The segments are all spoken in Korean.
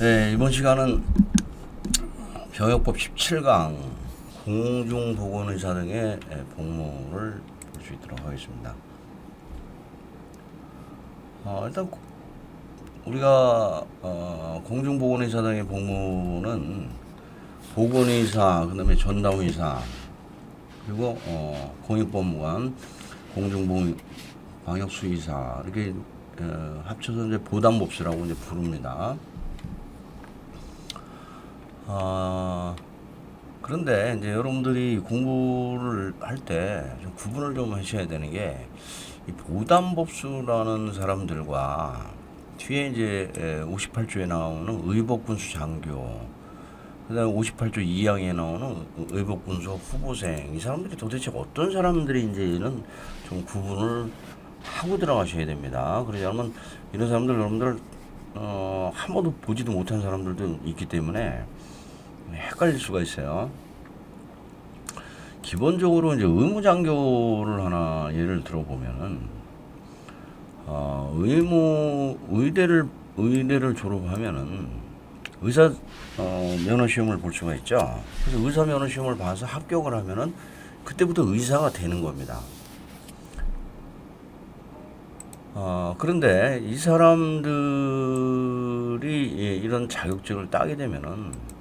네, 이번 시간은 병역법 17강 공중보건의사 등의 복무를 볼 수 있도록 하겠습니다. 일단 우리가 공중보건의사 등의 복무는 보건의사, 그 다음에 전담의사, 그리고 공익법무관, 공중방역수의사 이렇게 합쳐서 이제 보담법수라고 이제 부릅니다. 그런데 이제 여러분들이 공부를 할 때 좀 구분을 좀 하셔야 되는 게, 이 보담법수라는 사람들과 뒤에 이제 58조에 나오는 의복군수 장교, 그 다음에 58조 2항에 나오는 의복군수 후보생, 이 사람들이 도대체 어떤 사람들인지는 좀 구분을 하고 들어가셔야 됩니다. 그러자면 이런 사람들 여러분들 한 번도 보지도 못한 사람들도 있기 때문에 헷갈릴 수가 있어요. 기본적으로 이제 의무장교를 하나 예를 들어보면은 의대를 졸업하면은 의사 면허 시험을 볼 수가 있죠. 그래서 의사 면허 시험을 봐서 합격을 하면은 그때부터 의사가 되는 겁니다. 그런데 이 사람들이 이런 자격증을 따게 되면은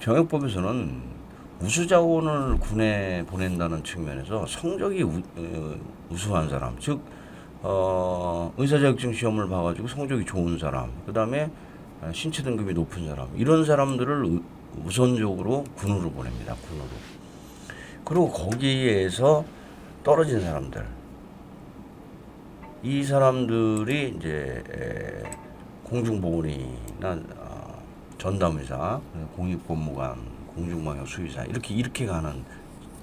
병역법에서는 우수자원을 군에 보낸다는 측면에서 성적이 우수한 사람, 즉 의사자격증 시험을 봐가지고 성적이 좋은 사람, 그 다음에 신체 등급이 높은 사람, 이런 사람들을 우선적으로 군으로 보냅니다. 군으로. 그리고 거기에서 떨어진 사람들, 이 사람들이 이제 공중보건이나 전담의사, 공익법무관, 공중방역수의사 이렇게 가는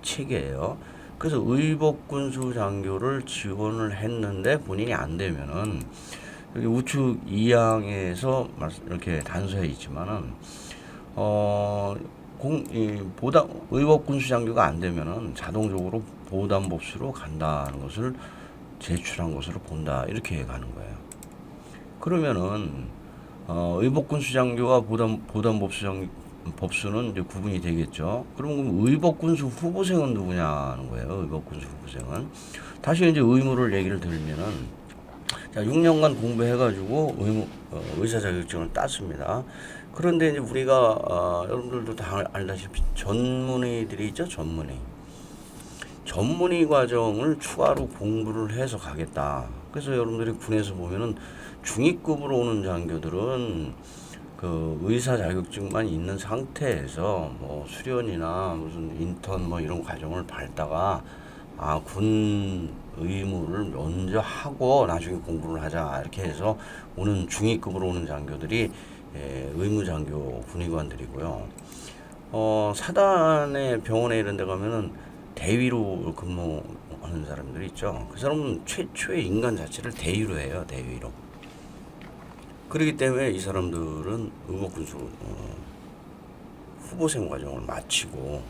체계예요. 그래서 의복군수 장교를 지원을 했는데 본인이 안 되면은, 여기 우측 2항에서 이렇게 단서에 있지만은 의복군수 장교가 안 되면은 자동적으로 보담법수로 간다는 것을 제출한 것으로 본다, 이렇게 가는 거예요. 그러면은 의복군수 장교와 보담법수는 이제 구분이 되겠죠. 그럼 의복군수 후보생은 누구냐는 거예요. 의복군수 후보생은 다시 이제 의무를 얘기를 들면은, 자, 6년간 공부해가지고 의사 자격증을 땄습니다. 그런데 이제 우리가 여러분들도 다 알다시피 전문의들이 있죠. 전문의 과정을 추가로 공부를 해서 가겠다. 그래서 여러분들이 군에서 보면은 중위급으로 오는 장교들은 그 의사 자격증만 있는 상태에서 뭐 수련이나 무슨 인턴 뭐 이런 과정을 밟다가 군 의무를 먼저 하고 나중에 공부를 하자, 이렇게 해서 오는 중위급으로 오는 장교들이 의무장교 군의관들이고요. 사단의 병원에 이런 데 가면은 대위로 근무하는 사람들이 있죠. 그 사람은 최초의 인간 자체를 대위로 해요. 대위로. 그렇기 때문에 이 사람들은 의복군수 후보생 과정을 마치고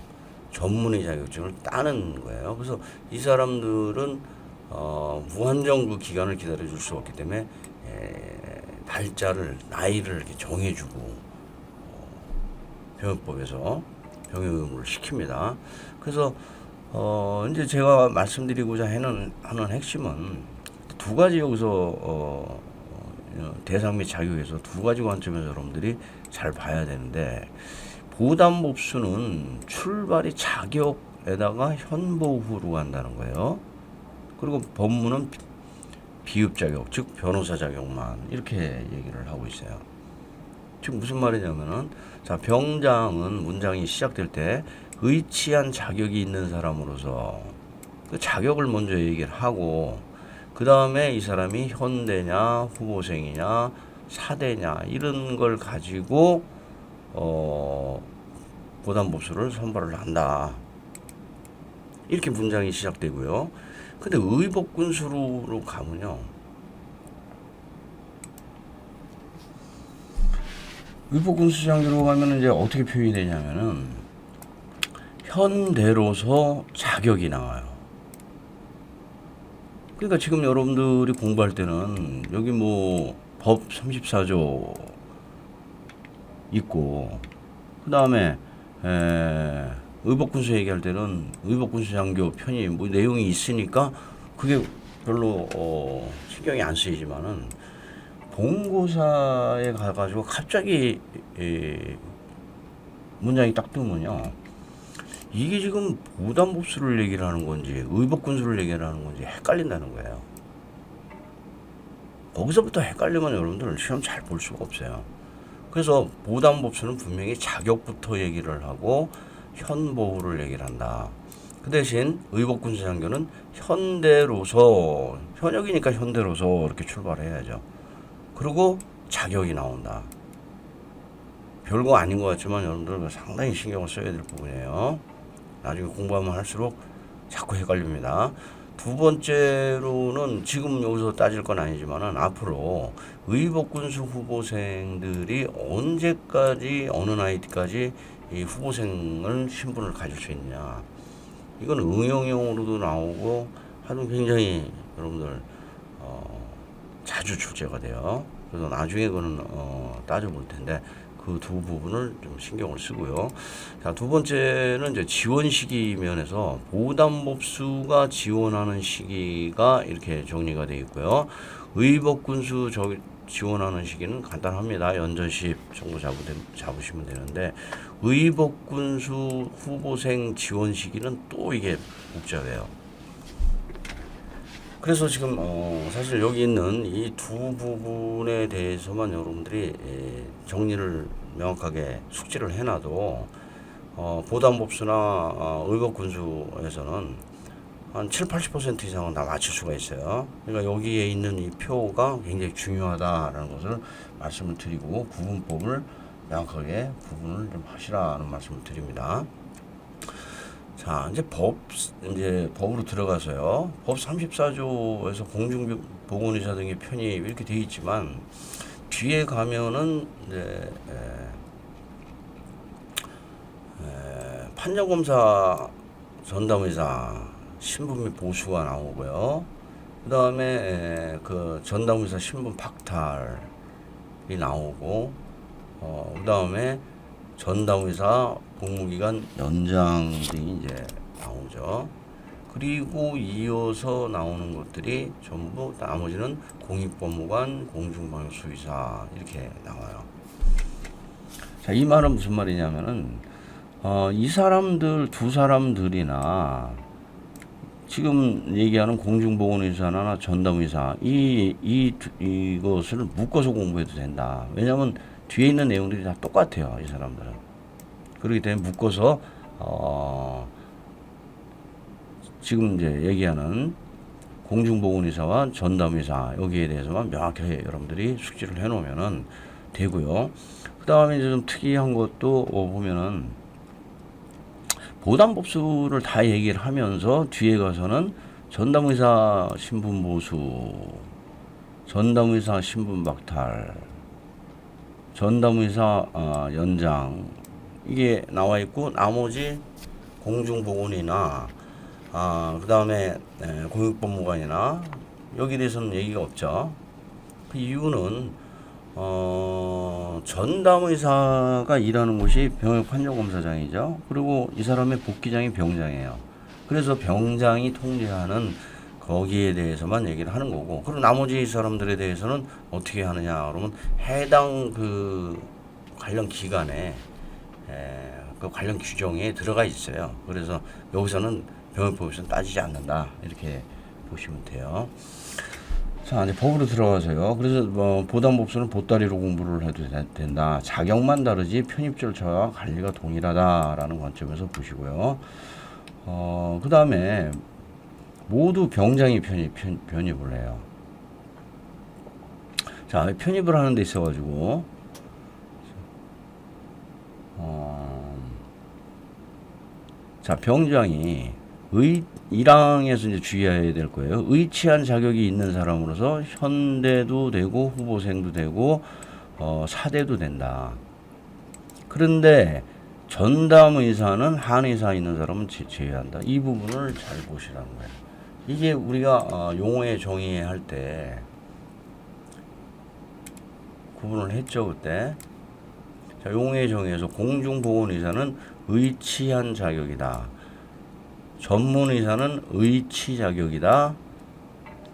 전문의 자격증을 따는 거예요. 그래서 이 사람들은 무한정 그 기간을 기다려줄 수 없기 때문에 나이를 이렇게 정해주고 병역법에서 병역 의무를 시킵니다. 그래서 이제 제가 말씀드리고자 하는 핵심은 두 가지, 여기서 대상 및 자격에서 두 가지 관점에서 여러분들이 잘 봐야 되는데, 보담법수는 출발이 자격에다가 현보후로 간다는 거예요. 그리고 법무는 비읍 자격, 즉 변호사 자격만, 이렇게 얘기를 하고 있어요. 즉 무슨 말이냐면은, 자, 병장은 문장이 시작될 때 의치한 자격이 있는 사람으로서 그 자격을 먼저 얘기를 하고, 그 다음에 이 사람이 현대냐 후보생이냐 사대냐 이런 걸 가지고 보담법수를 선발을 한다, 이렇게 문장이 시작되고요. 근데 의복군수로 가면요, 의복군수 장교로 가면 이제 어떻게 표현이 되냐면은 현대로서 자격이 나와요. 그러니까 지금 여러분들이 공부할 때는 여기 뭐 법 34조 있고, 그 다음에 의복군수 얘기할 때는 의복군수 장교 편입 뭐 내용이 있으니까 그게 별로 신경이 안 쓰이지만은 본고사에 가가지고 갑자기 문장이 딱 뜨면요, 이게 지금 보단법수를 얘기를 하는 건지 의복군수를 얘기를 하는 건지 헷갈린다는 거예요. 거기서부터 헷갈리면 여러분들 시험 잘 볼 수가 없어요. 그래서 보단법수는 분명히 자격부터 얘기를 하고 현보호를 얘기를 한다. 그 대신 의복군수장교는 현대로서, 현역이니까 현대로서 이렇게 출발해야죠. 그리고 자격이 나온다. 별거 아닌 것 같지만 여러분들 상당히 신경을 써야 될 부분이에요. 나중에 공부하면 할수록 자꾸 헷갈립니다. 두 번째로는 지금 여기서 따질 건 아니지만은 앞으로 의복군수 후보생들이 언제까지 어느 나이까지 이 후보생을 신분을 가질 수 있느냐, 이건 응용형으로도 나오고 하여튼 굉장히 여러분들 자주 출제가 돼요. 그래서 나중에 그거는 따져볼 텐데 그 두 부분을 좀 신경을 쓰고요. 자, 두 번째는 이제 지원 시기 면에서 보단법수가 지원하는 시기가 이렇게 정리가 되어 있고요. 의복군수 지원하는 시기는 간단합니다. 연전십 정도 잡으시면 되는데, 의복군수 후보생 지원 시기는 또 이게 복잡해요. 그래서 지금 사실 여기 있는 이 두 부분에 대해서만 여러분들이 정리를 명확하게 숙지를 해놔도 보단법수나 의복군수에서는 한 7, 80% 이상은 다 맞출 수가 있어요. 그러니까 여기에 있는 이 표가 굉장히 중요하다라는 것을 말씀을 드리고, 구분법을 명확하게 구분을 좀 하시라는 말씀을 드립니다. 자, 이제 법으로 들어가서요. 법 34조에서 공중보건의사 등의 편입 이렇게 되어 있지만, 뒤에 가면은 이제 판정검사, 전담의사 신분 및 보수가 나오고요. 그 다음에 그 전담의사 신분 박탈이 나오고, 그 다음에 전담의사 복무기간 연장 등이 이제 나오죠. 그리고 이어서 나오는 것들이 전부 나머지는 공익법무관, 공중방역수의사 이렇게 나와요. 자, 이 말은 무슨 말이냐면은 이 사람들 두 사람들이나 지금 얘기하는 공중보건의사나 전담의사 이것을 묶어서 공부해도 된다. 왜냐하면 뒤에 있는 내용들이 다 똑같아요, 이 사람들은. 그렇기 때문에 묶어서 지금 이제 얘기하는 공중보건의사와 전담의사 여기에 대해서만 명확하게 여러분들이 숙지를 해놓으면은 되고요. 그 다음에 이제 좀 특이한 것도 보면은 보단법수를 다 얘기를 하면서 뒤에 가서는 전담의사 신분 보수, 전담의사 신분 박탈, 전담의사 연장 이게 나와 있고, 나머지 공중보건이나 그 다음에 공익법무관이나 여기에 대해서는 얘기가 없죠. 그 이유는 전담의사가 일하는 곳이 병역판정검사장이죠. 그리고 이 사람의 복귀장이 병장이에요. 그래서 병장이 통제하는 거기에 대해서만 얘기를 하는 거고, 그리고 나머지 사람들에 대해서는 어떻게 하느냐 그러면 해당 그 관련 기관에 그 관련 규정에 들어가 있어요. 그래서 여기서는 병역법에서는 따지지 않는다 이렇게 보시면 돼요. 자, 이제 법으로 들어가서요. 그래서 보단법수는 보따리로 공부를 해도 된다. 자격만 다르지 편입 절차와 관리가 동일하다라는 관점에서 보시고요. 그 다음에 모두 병장이 편입을 해요. 자, 편입을 하는 데 있어가지고 자, 병장이 1항에서 이제 주의해야 될 거예요. 의치한 자격이 있는 사람으로서 현대도 되고 후보생도 되고 사대도 된다. 그런데 전담의사는 한의사 있는 사람은 제외한다. 이 부분을 잘 보시라는 거예요. 이게 우리가 용어의 정의할 때 구분을 했죠, 그때. 자, 용의 정의에서 공중보건의사는 의치한 자격이다. 전문의사는 의치 자격이다.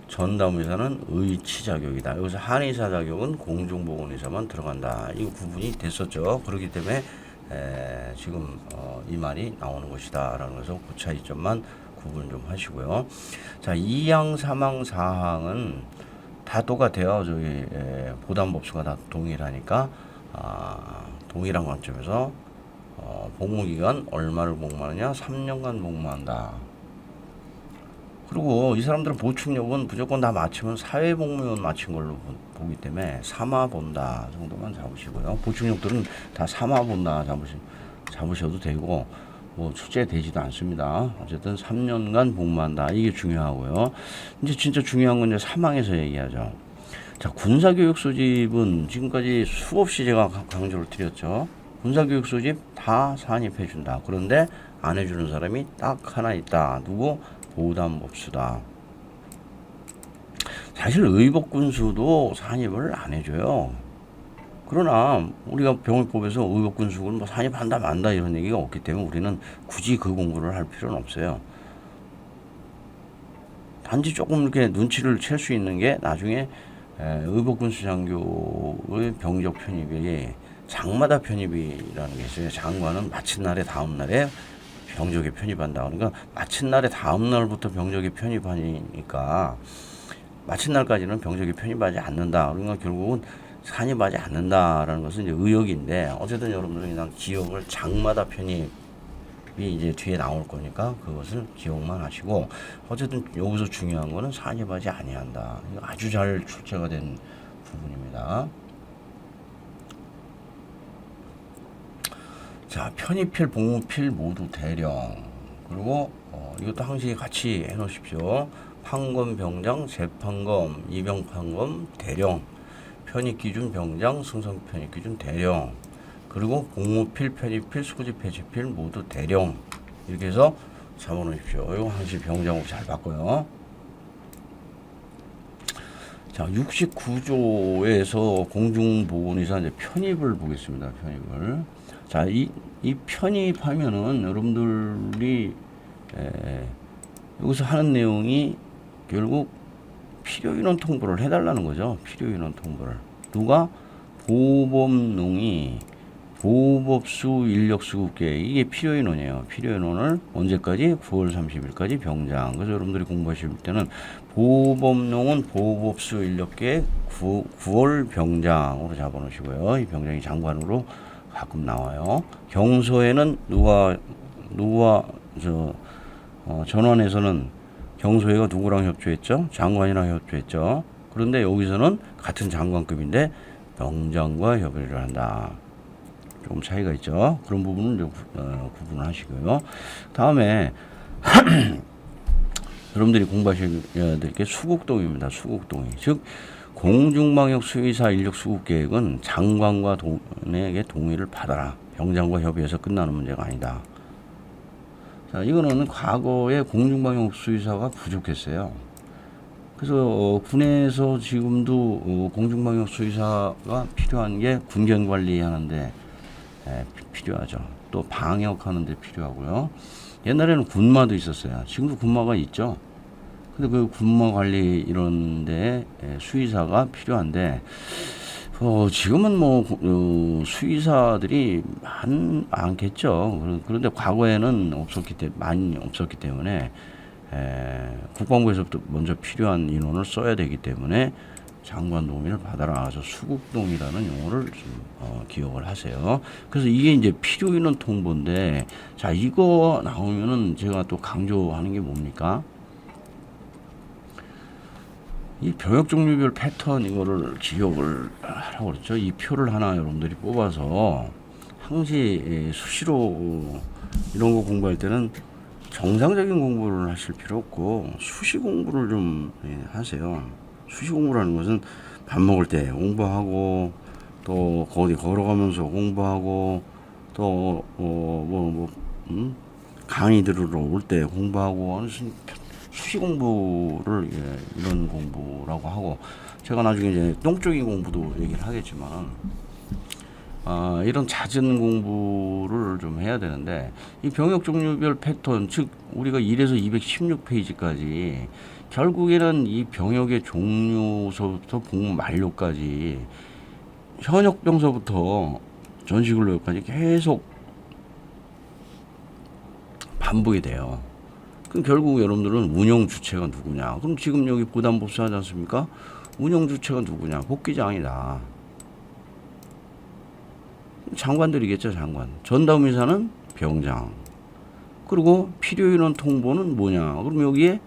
전담의사는 의치 자격이다. 여기서 한의사 자격은 공중보건의사만 들어간다. 이 구분이 됐었죠. 그렇기 때문에 지금 이 말이 나오는 것이다 라는 것에서 그 차이점만 구분 좀 하시고요. 자, 2항, 3항, 4항은 다 똑같아요. 저기 보담법수가 다 동일하니까 동일한 관점에서 복무기간 얼마를 복무하느냐? 3년간 복무한다. 그리고 이 사람들은 보충력은 무조건 다 맞추면 사회복무원 맞춘 걸로 보기 때문에 3화 본다 정도만 잡으시고요. 보충력들은 다 3화 본다 잡으셔도 되고 뭐 출제되지도 않습니다. 어쨌든 3년간 복무한다. 이게 중요하고요. 이제 진짜 중요한 건 이제 3항에서 얘기하죠. 자, 군사교육 소집은 지금까지 수없이 제가 강조를 드렸죠. 군사교육 소집 다 산입해준다. 그런데 안 해주는 사람이 딱 하나 있다. 누구? 보담법수다. 사실 의복군수도 산입을 안 해줘요. 그러나 우리가 병역법에서 의복군수를 뭐 산입한다 만다 이런 얘기가 없기 때문에 우리는 굳이 그 공부를 할 필요는 없어요. 단지 조금 이렇게 눈치를 챌 수 있는 게 나중에 의복군수 장교의 병적 편입이 장마다 편입이라는 게 있어요. 장관은 마친 날에 다음 날에 병적에 편입한다. 그러니까 마친 날에 다음 날부터 병적에 편입하니까 마친 날까지는 병적에 편입하지 않는다. 그러니까 결국은 산입하지 않는다라는 것은 이제 의역인데 어쨌든 여러분들은 그냥 기억을 장마다 편입이 이제 뒤에 나올 거니까 그것을 기억만 하시고 어쨌든 여기서 중요한 거는 산입하지 아니한다. 이거 아주 잘 출제가 된 부분입니다. 자, 편입필, 복무필 모두 대령. 그리고 이것도 항시 같이 해놓으십시오. 판검, 병장, 재판검, 이병판검, 대령. 편입기준 병장, 승선 편입기준 대령. 그리고 복무필, 편입필, 소집 폐지필 모두 대령. 이렇게 해서 잡아놓으십시오. 이거 항시 병장으로 잘 바꿔요. 자, 69조에서 공중보건의사 이제 편입을 보겠습니다. 편입을. 자, 이 편입하면은 여러분들이 여기서 하는 내용이 결국 필요인원 통보를 해달라는 거죠. 필요인원 통보를. 누가? 보법농이 보법수 인력수급계획 이게 필요인원이에요. 필요인원을 언제까지? 9월 30일까지 병장. 그래서 여러분들이 공부하실 때는 보법농은 보법수 인력계획 9월 병장으로 잡아놓으시고요. 이 병장이 장관으로 가끔 나와요. 경소에는 전원에서는 경소회가 누구랑 협조했죠? 장관이랑 협조했죠. 그런데 여기서는 같은 장관급인데 병장과 협의를 한다. 조금 차이가 있죠. 그런 부분은 좀 구분을 하시고요. 다음에 여러분들이 공부하셔야 될 게 수국동입니다. 수국동이. 즉 공중방역 수의사 인력 수급 계획은 장관과 돈에게 동의를 받아라. 병장과 협의해서 끝나는 문제가 아니다. 자, 이거는 과거에 공중방역 수의사가 부족했어요. 그래서 군에서 지금도 공중방역 수의사가 필요한 게 군경 관리하는데 필요하죠. 또 방역하는데 필요하고요. 옛날에는 군마도 있었어요. 지금도 군마가 있죠. 근데 그 군마 관리 이런데 수의사가 필요한데 지금은 뭐 수의사들이 많겠죠. 그런데 과거에는 많이 없었기 때문에 국방부에서부터 먼저 필요한 인원을 써야 되기 때문에 장관 동의를 받아라. 그래서 수국동이라는 용어를 좀 기억을 하세요. 그래서 이게 이제 필요인원 통보인데, 자, 이거 나오면은 제가 또 강조하는 게 뭡니까? 이 병역 종류별 패턴 이거를 기억을 하라고 그랬죠. 이 표를 하나 여러분들이 뽑아서 항시 수시로 이런 거 공부할 때는 정상적인 공부를 하실 필요 없고 수시 공부를 좀 하세요. 수시 공부라는 것은 밥 먹을 때 공부하고 또 어디 걸어가면서 공부하고 또 강의 들으러 올 때 공부하고 수시 공부를 이런 공부라고 하고 제가 나중에 이제 똥쪽인 공부도 얘기를 하겠지만 이런 잦은 공부를 좀 해야 되는데 이 병역 종류별 패턴 즉 우리가 1에서 216페이지까지 결국에는 이 병역의 종류서부터 복무 만료까지 현역 병서부터 전시근로역까지 계속 반복이 돼요. 그럼 결국 여러분들은 운영 주체가 누구냐? 그럼 지금 여기 부담법수 하지 않습니까? 운영 주체가 누구냐? 복기장이다. 장관들이겠죠, 장관. 전담의사는 병장. 그리고 필요인원 통보는 뭐냐? 그럼 여기에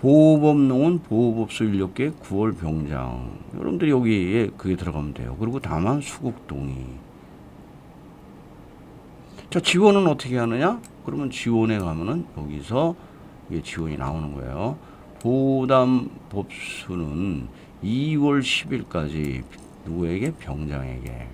보호법농은 보호법수 인력계 9월 병장. 여러분들이 여기에 그게 들어가면 돼요. 그리고 다만 수국동의. 자, 지원은 어떻게 하느냐? 그러면 지원에 가면은 여기서 이게 지원이 나오는 거예요. 보담 법수는 2월 10일까지 누구에게? 병장에게.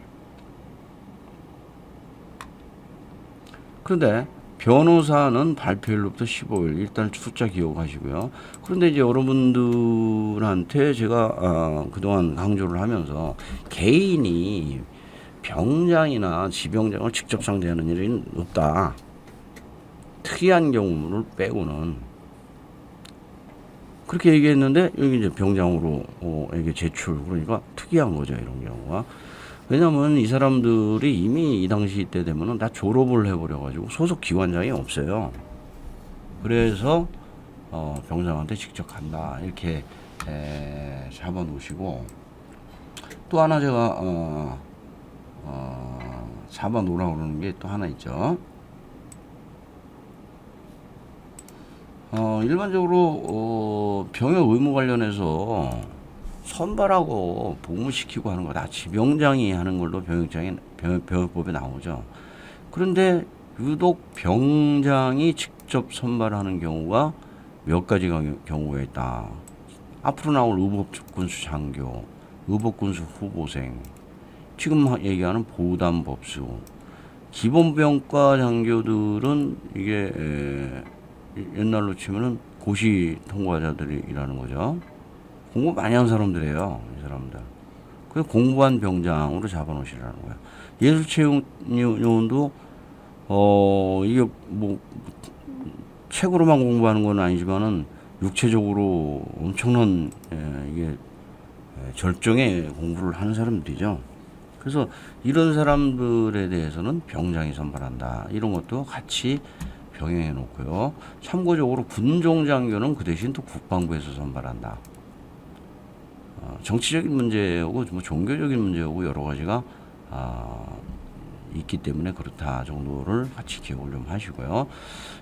그런데 변호사는 발표일로부터 15일. 일단 숫자 기억하시고요. 그런데 이제 여러분들한테 제가 그동안 강조를 하면서 개인이 병장이나 지병장을 직접 상대하는 일은 없다. 특이한 경우를 빼고는 그렇게 얘기했는데 여기 이제 병장으로 이게 제출 그러니까 특이한 거죠 이런 경우가. 왜냐면 이 사람들이 이미 이 당시 때 되면은 다 졸업을 해버려가지고 소속 기관장이 없어요. 그래서 병장한테 직접 간다 이렇게 잡아 놓으시고 또 하나 제가 잡아 놓으라고 그러는 게 또 하나 있죠. 일반적으로 병역 의무 관련해서 선발하고 복무시키고 하는 거 다 지병장이 하는 걸로 병역법에 나오죠. 그런데 유독 병장이 직접 선발하는 경우가 몇 가지 경우가 있다. 앞으로 나올 의복군수 장교, 의복군수 후보생, 지금 얘기하는 보담법수, 기본병과 장교들은 이게 옛날로 치면은 고시 통과자들이라는 거죠. 공부 많이 한 사람들이에요, 이 사람들. 그 공부한 병장으로 잡아놓으시라는 거예요. 예술체육요원도 이게 뭐 책으로만 공부하는 건 아니지만은 육체적으로 엄청난 이게 절정의 공부를 하는 사람들이죠. 그래서 이런 사람들에 대해서는 병장이 선발한다. 이런 것도 같이 병행해 놓고요. 참고적으로 군종장교는 그 대신 또 국방부에서 선발한다. 정치적인 문제하고 뭐 종교적인 문제하고 여러 가지가 있기 때문에 그렇다 정도를 같이 기억을 좀 하시고요.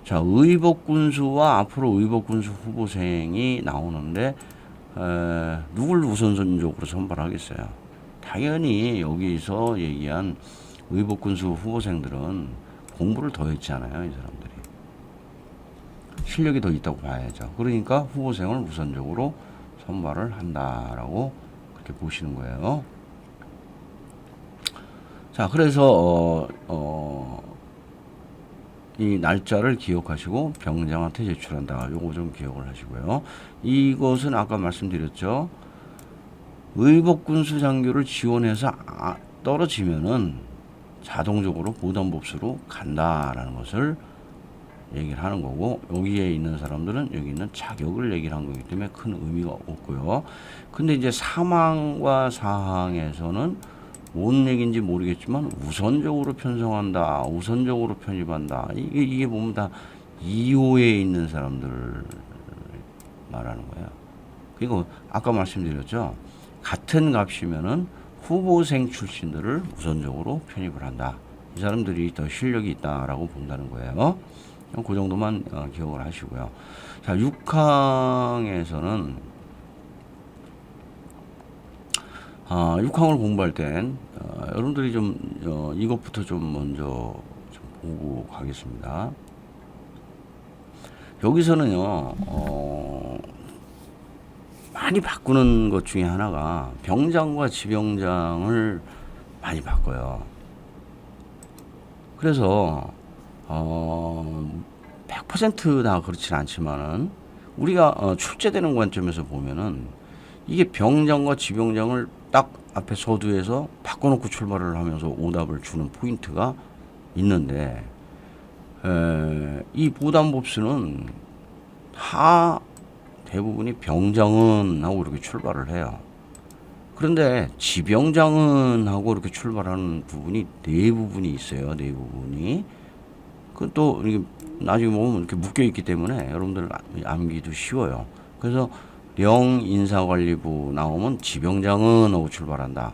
자, 의복군수와 앞으로 의복군수 후보생이 나오는데 누굴 우선적으로 선발하겠어요? 당연히 여기서 얘기한 의복군수 후보생들은 공부를 더 했잖아요, 이 사람들이. 실력이 더 있다고 봐야죠. 그러니까 후보생을 우선적으로 선발을 한다라고 그렇게 보시는 거예요. 자, 그래서 이 날짜를 기억하시고 병장한테 제출한다. 요거 좀 기억을 하시고요. 이것은 아까 말씀드렸죠. 의복군수 장교를 지원해서 떨어지면은 자동적으로 보담법수로 간다라는 것을 얘기를 하는 거고, 여기에 있는 사람들은 여기 있는 자격을 얘기를 한 거기 때문에 큰 의미가 없고요. 근데 이제 사망과 사항에서는 뭔 얘기인지 모르겠지만 우선적으로 편성한다, 우선적으로 편입한다. 이게 보면 다 2호에 있는 사람들 말하는 거예요. 그리고 아까 말씀드렸죠. 같은 값이면은 후보생 출신들을 우선적으로 편입을 한다. 이 사람들이 더 실력이 있다라고 본다는 거예요. 그 정도만 기억을 하시고요. 자, 6항에서는 6항을 공부할 땐 여러분들이 좀 이것부터 좀 먼저 좀 보고 가겠습니다. 여기서는요 많이 바꾸는 것 중에 하나가 병장과 지병장을 많이 바꿔요. 그래서 100%다 그렇진 않지만은 우리가 출제되는 관점에서 보면은 이게 병장과 지병장을 딱 앞에 서두에서 바꿔놓고 출발을 하면서 오답을 주는 포인트가 있는데, 이 보담법수는 다 대부분이 병장은 하고 이렇게 출발을 해요. 그런데 지병장은 하고 이렇게 출발하는 부분이 네 부분이 있어요. 네 부분이. 그 또 나중에 보면 이렇게 묶여 있기 때문에 여러분들 암기도 쉬워요. 그래서 영인사관리부 나오면 지병장은 하고 출발한다.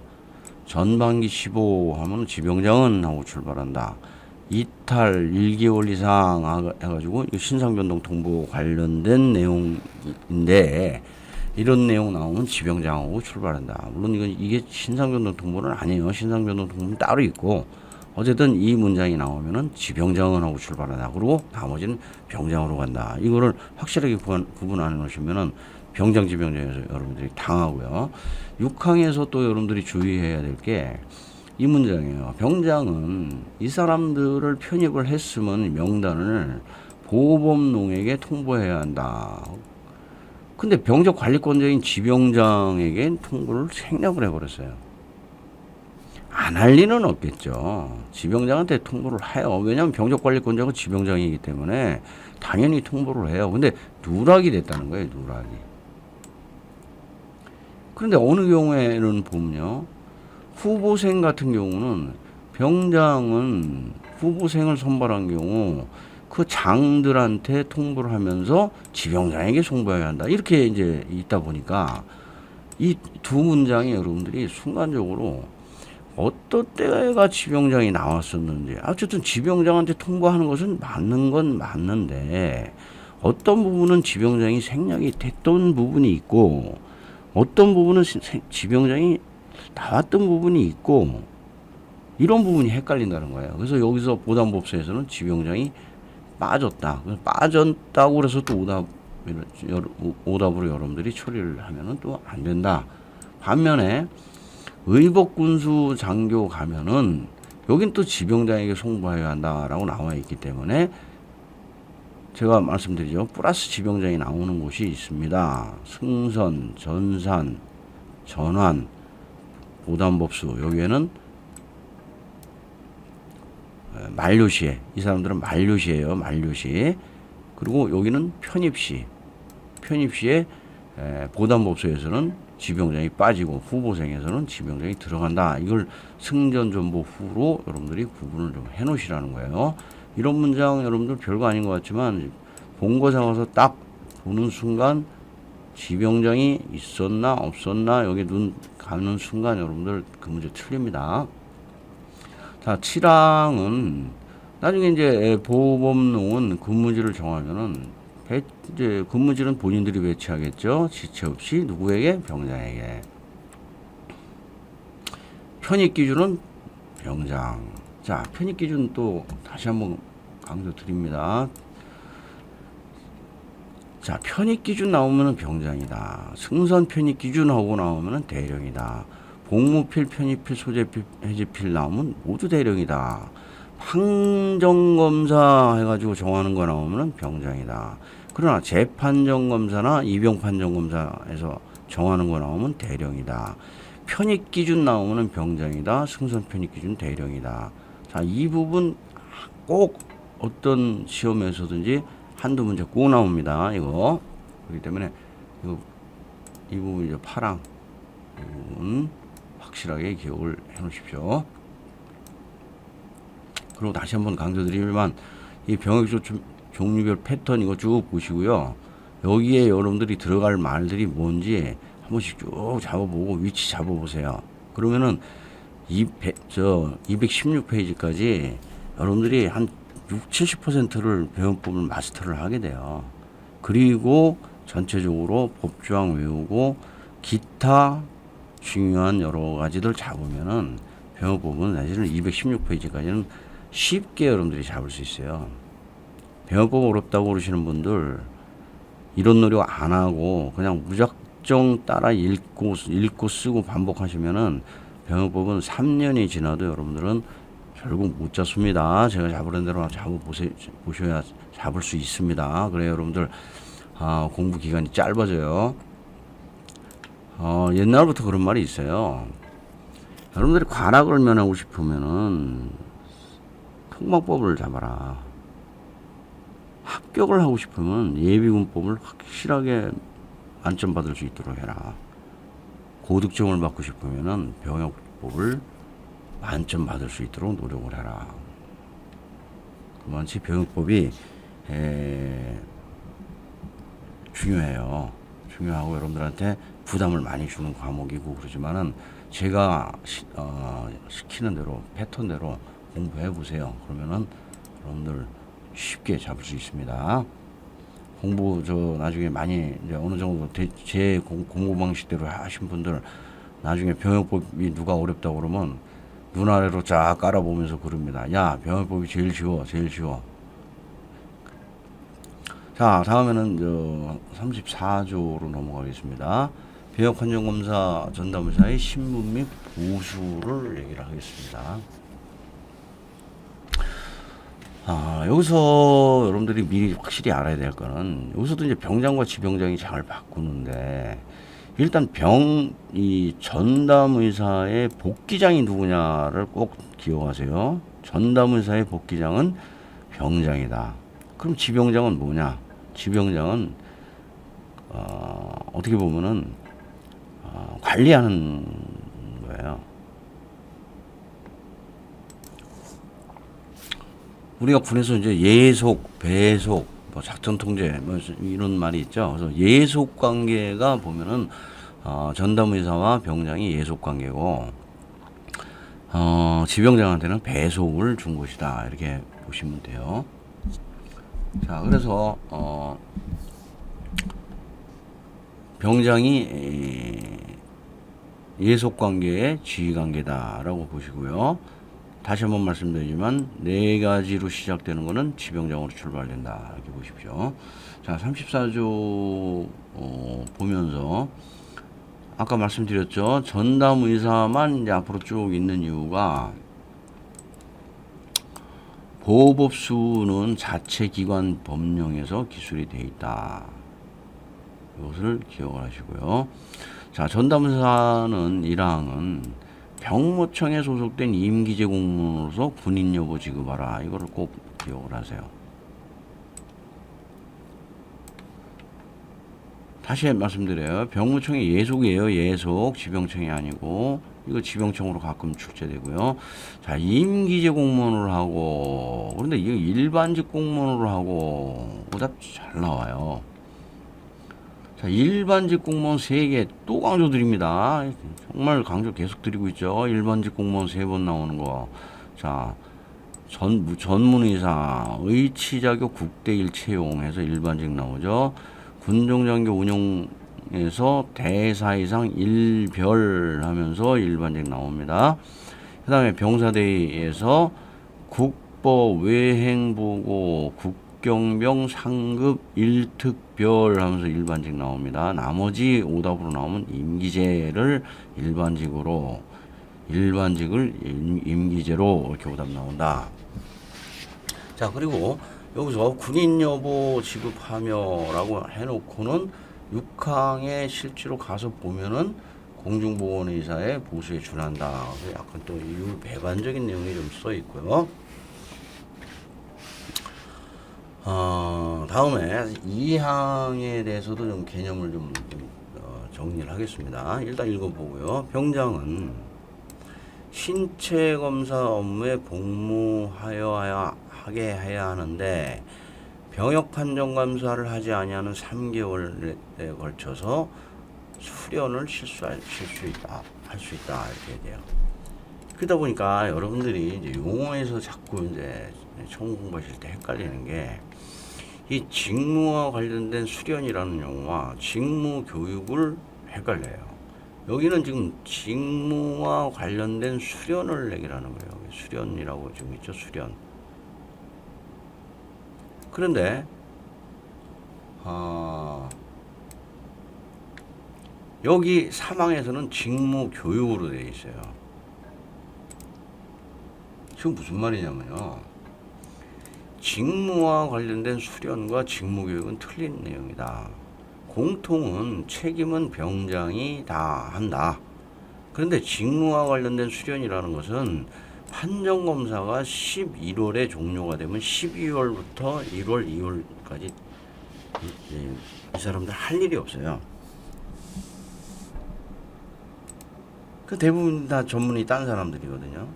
전반기 15 하면 지병장은 하고 출발한다. 이탈 1개월 이상 해가지고 신상변동 통보 관련된 내용인데, 이런 내용 나오면 지병장하고 출발한다. 물론 이게 신상변동 통보는 아니에요. 신상변동 통보는 따로 있고, 어쨌든 이 문장이 나오면은 지병장은 하고 출발한다. 그리고 나머지는 병장으로 간다. 이거를 확실하게 구분 안 해놓으시면은 병장, 지병장에서 여러분들이 당하고요. 6항에서 또 여러분들이 주의해야 될 게 이 문장이에요. 병장은 이 사람들을 편입을 했으면 명단을 보범농에게 통보해야 한다. 근데 병적 관리권자인 지병장에게 통보를 생략을 해버렸어요. 안 할 리는 없겠죠. 지병장한테 통보를 해요. 왜냐하면 병적 관리권자가 지병장이기 때문에 당연히 통보를 해요. 근데 누락이 됐다는 거예요. 누락이. 그런데 어느 경우에는 보면요, 후보생 같은 경우는 병장은 후보생을 선발한 경우 그 장들한테 통보를 하면서 지병장에게 송부해야 한다. 이렇게 이제 있다 보니까 이 두 문장이 여러분들이 순간적으로 어떤 때가 지병장이 나왔었는지, 어쨌든 지병장한테 통보하는 것은 맞는 건 맞는데 어떤 부분은 지병장이 생략이 됐던 부분이 있고 어떤 부분은 지병장이 나왔던 부분이 있고, 이런 부분이 헷갈린다는 거예요. 그래서 여기서 보담법서에서는 지병장이 빠졌다. 빠졌다고 그래서 또 오답으로 여러분들이 처리를 하면은 또 안 된다. 반면에 의복군수 장교 가면은 여긴 또 지병장에게 송부해야 한다라고 나와 있기 때문에 제가 말씀드리죠. 플러스 지병장이 나오는 곳이 있습니다. 승선, 전산, 전환, 보담법수. 여기에는 만료시에, 이 사람들은 만료시예요. 만료시. 그리고 여기는 편입시. 편입시에 보담법수에서는 지병장이 빠지고 후보생에서는 지병장이 들어간다. 이걸 승전전보 후로 여러분들이 구분을 좀 해놓으시라는 거예요. 이런 문장 여러분들 별거 아닌 것 같지만 본거 잡아서 딱 보는 순간 지병장이 있었나 없었나 여기 눈 가는 순간 여러분들 그 문제 틀립니다. 자, 7항은 나중에 이제 보범농은 근무지를 정하면은 이제 근무지는 본인들이 배치하겠죠. 지체 없이 누구에게? 병장에게. 편입 기준은 병장. 자, 편입 기준 또 다시 한번 강조 드립니다. 자, 편입 기준 나오면은 병장이다. 승선 편입 기준하고 나오면은 대령이다. 복무필, 편입필, 소재필, 해제필 나오면 모두 대령이다. 항정검사 해가지고 정하는 거 나오면은 병장이다. 그러나 재판정검사나 이병판정검사에서 정하는 거 나오면 대령이다. 편입 기준 나오면은 병장이다. 승선 편입 기준 대령이다. 자, 이 부분 꼭 어떤 시험에서든지 한두 문제 꼭 나옵니다. 이거. 그렇기 때문에 이 부분 이제 파랑 이 부분 확실하게 기억을 해 놓으십시오. 그리고 다시 한번 강조드리지만 이 병역조 종류별 패턴 이거 쭉 보시고요. 여기에 여러분들이 들어갈 말들이 뭔지 한 번씩 쭉 잡아보고 위치 잡아보세요. 그러면은 216페이지까지 여러분들이 한 70%를 배운법을 마스터를 하게 돼요. 그리고 전체적으로 법조항 외우고 기타 중요한 여러 가지들 잡으면은 병역법은 사실은 216페이지까지는 쉽게 여러분들이 잡을 수 있어요. 병역법 어렵다고 그러시는 분들 이런 노력 안 하고 그냥 무작정 따라 읽고 쓰고 반복하시면은 병역법은 3년이 지나도 여러분들은 결국 못 잡습니다. 제가 잡으는 대로 보셔야 잡을 수 있습니다. 그래요, 여러분들. 공부 기간이 짧아져요. 옛날부터 그런 말이 있어요. 여러분들이 관악을 면하고 싶으면은 통방법을 잡아라. 합격을 하고 싶으면 예비군법을 확실하게 만점 받을 수 있도록 해라. 고득점을 받고 싶으면은 병역법을 만점 받을 수 있도록 노력을 해라. 그만치 병역법이 중요해요. 중요하고 여러분들한테 부담을 많이 주는 과목이고 그러지만은 제가 시키는 대로 패턴대로 공부해 보세요. 그러면은 여러분들 쉽게 잡을 수 있습니다. 공부 나중에 많이 이제 어느 정도 제 공부 방식대로 하신 분들 나중에 병역법이 누가 어렵다고 그러면 눈 아래로 쫙 깔아보면서 그럽니다. 야, 병역법이 제일 쉬워, 제일 쉬워. 자, 다음에는 34조로 넘어가겠습니다. 병역 환정검사 전담의사의 신분 및 보수를 얘기를 하겠습니다. 여기서 여러분들이 미리 확실히 알아야 될 거는 여기서도 이제 병장과 지병장이 장을 바꾸는데 일단 이 전담의사의 복기장이 누구냐를 꼭 기억하세요. 전담의사의 복기장은 병장이다. 그럼 지병장은 뭐냐? 지병장은 어떻게 보면은 관리하는 거예요. 우리가 군에서 이제 예속, 배속, 뭐 작전 통제, 뭐 이런 말이 있죠. 그래서 예속 관계가 보면은 전담의사와 병장이 예속 관계고, 지병장한테는 배속을 준 것이다. 이렇게 보시면 돼요. 자, 그래서 병장이 예속 관계의 지휘 관계다라고 보시고요. 다시 한번 말씀드리지만 네 가지로 시작되는 것은 지병장으로 출발된다 이렇게 보십시오. 자, 34조 보면서 아까 말씀드렸죠. 전담의사만 이제 앞으로 쭉 있는 이유가 보호법수는 자체 기관 법령에서 기술이 돼 있다. 이것을 기억을 하시고요. 자, 전담의사는 1항은 병무청에 소속된 임기제 공무원으로서 군인 여부 지급하라. 이거를 꼭 기억을 하세요. 다시 말씀드려요. 병무청이 예속이에요. 예속. 지병청이 아니고 이거 지병청으로 가끔 출제되고요. 자, 임기제 공무원으로 하고 그런데 이거 일반직 공무원으로 하고 오답 잘 나와요. 자, 일반직 공무원 3개 또 강조 드립니다. 정말 강조 계속 드리고 있죠. 일반직 공무원 3번 나오는 거. 자, 전문의사, 의치자격 국대일 채용해서 일반직 나오죠. 군종장교 운용에서 대사 이상 1별 하면서 일반직 나옵니다. 그 다음에 병사대에서 국보 외행보고 국경병 상급 1특별 하면서 일반직 나옵니다. 나머지 오답으로 나오면 임기제를 일반직을 임기제로 이렇게 오답 나온다. 자, 그리고 여기서 군인 여보 지급하며라고 해놓고는 6항에 실제로 가서 보면은 공중보건의사의 보수에 준한다. 약간 또 이유 배반적인 내용이 좀 써 있고요. 다음에 2항에 대해서도 좀 개념을 좀 정리를 하겠습니다. 일단 읽어보고요. 병장은 신체 검사 업무에 복무하게 해야 하는데 병역 판정 감사를 하지 아니하는 3개월에 걸쳐서 수련을 할 수 있다 이렇게 돼요. 그러다 보니까 여러분들이 이제 용어에서 자꾸 이제 처음 공부하실 때 헷갈리는 게 이 직무와 관련된 수련이라는 용어와 직무 교육을 헷갈려요. 여기는 지금 직무와 관련된 수련을 얘기를 하는 거예요. 수련이라고 지금 있죠, 수련. 그런데 여기 사망에서는 직무 교육으로 되어 있어요. 지금 무슨 말이냐면요. 직무와 관련된 수련과 직무 교육은 틀린 내용이다. 공통은 책임은 병장이 다 한다. 그런데 직무와 관련된 수련이라는 것은 판정검사가 11월에 종료가 되면 12월부터 1월, 2월까지 이 사람들 할 일이 없어요. 그 대부분 다 전문이 딴 사람들이거든요.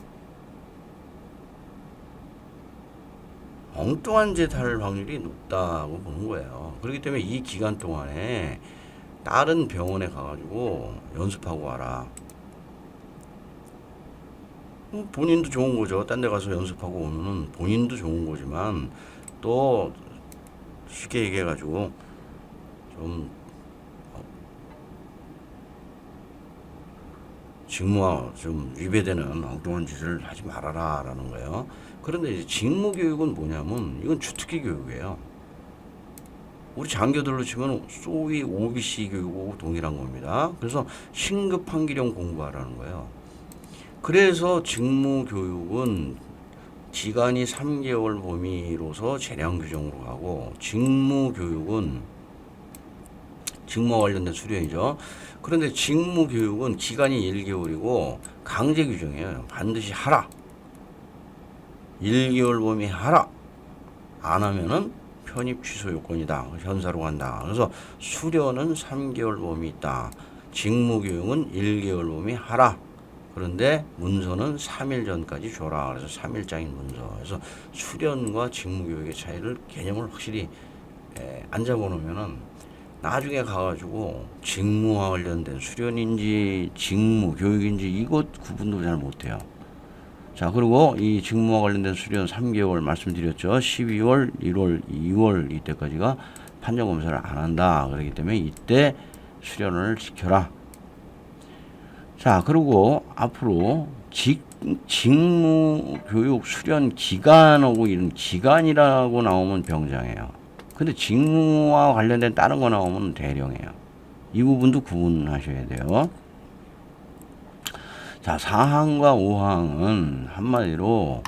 엉뚱한 짓 할 확률이 높다고 보는 거예요. 그렇기 때문에 이 기간 동안에 다른 병원에 가가지고 연습하고 와라. 본인도 좋은 거죠. 딴 데 가서 연습하고 오면은 본인도 좋은 거지만 또 쉽게 얘기해가지고 좀 직무와 좀 위배되는 엉뚱한 짓을 하지 말아라 라는 거예요. 그런데 이제 직무 교육은 뭐냐면 이건 주특기 교육이에요. 우리 장교들로 치면 소위 OBC 교육하고 동일한 겁니다. 그래서 신급 판기령 공부하라는 거예요. 그래서 직무 교육은 기간이 3개월 범위로서 재량 규정으로 가고 직무 교육은 직무와 관련된 수련이죠. 그런데 직무 교육은 기간이 1개월이고 강제 규정이에요. 반드시 하라. 1개월 범위 하라. 안 하면은 편입 취소 요건이다. 현사로 간다. 그래서 수련은 3개월 범위 있다. 직무 교육은 1개월 범위 하라. 그런데 문서는 3일 전까지 줘라. 그래서 3일장인 문서. 그래서 수련과 직무 교육의 차이를 개념을 확실히 안 잡아놓으면은 나중에 가가지고 직무와 관련된 수련인지 직무 교육인지 이것 구분도 잘 못해요. 자, 그리고 이 직무와 관련된 수련 3개월 말씀드렸죠. 12월, 1월, 2월 이때까지가 판정검사를 안 한다. 그렇기 때문에 이때 수련을 지켜라. 자, 그리고 앞으로 직무 교육 수련 기간하고 이런 기간이라고 나오면 병장이에요. 근데 직무와 관련된 다른 거 나오면 대령이에요. 이 부분도 구분하셔야 돼요. 자, 4항과 5항은 한마디로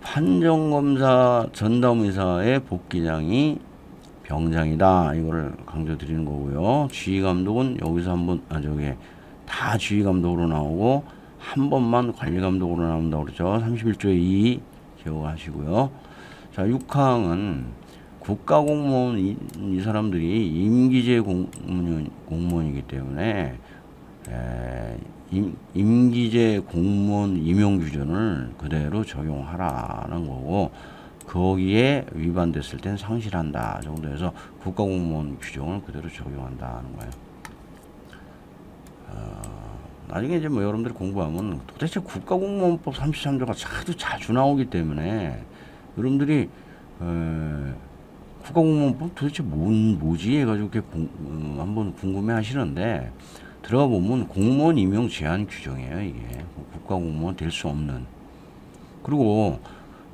판정검사 전담의사의 복귀장이 병장이다. 이거를 강조드리는 거고요. 지휘감독은 여기서 한번, 다 지휘감독으로 나오고 한 번만 관리감독으로 나온다고 그러죠. 31조의 2 기억하시고요. 자, 6항은 국가공무원 이 사람들이 임기제 공무원이기 때문에 임기제 공무원 임용 규정을 그대로 적용하라는 거고 거기에 위반됐을 땐 상실한다 정도에서 국가공무원 규정을 그대로 적용한다는 거예요. 나중에 이제 뭐 여러분들이 공부하면 도대체 국가공무원법 33조가 자주 나오기 때문에 여러분들이 국가공무원법 도대체 뭐지 해가지고 이렇게 한번 궁금해 하시는데 들어가 보면 공무원 임용 제한 규정이에요. 이게 국가공무원 될 수 없는. 그리고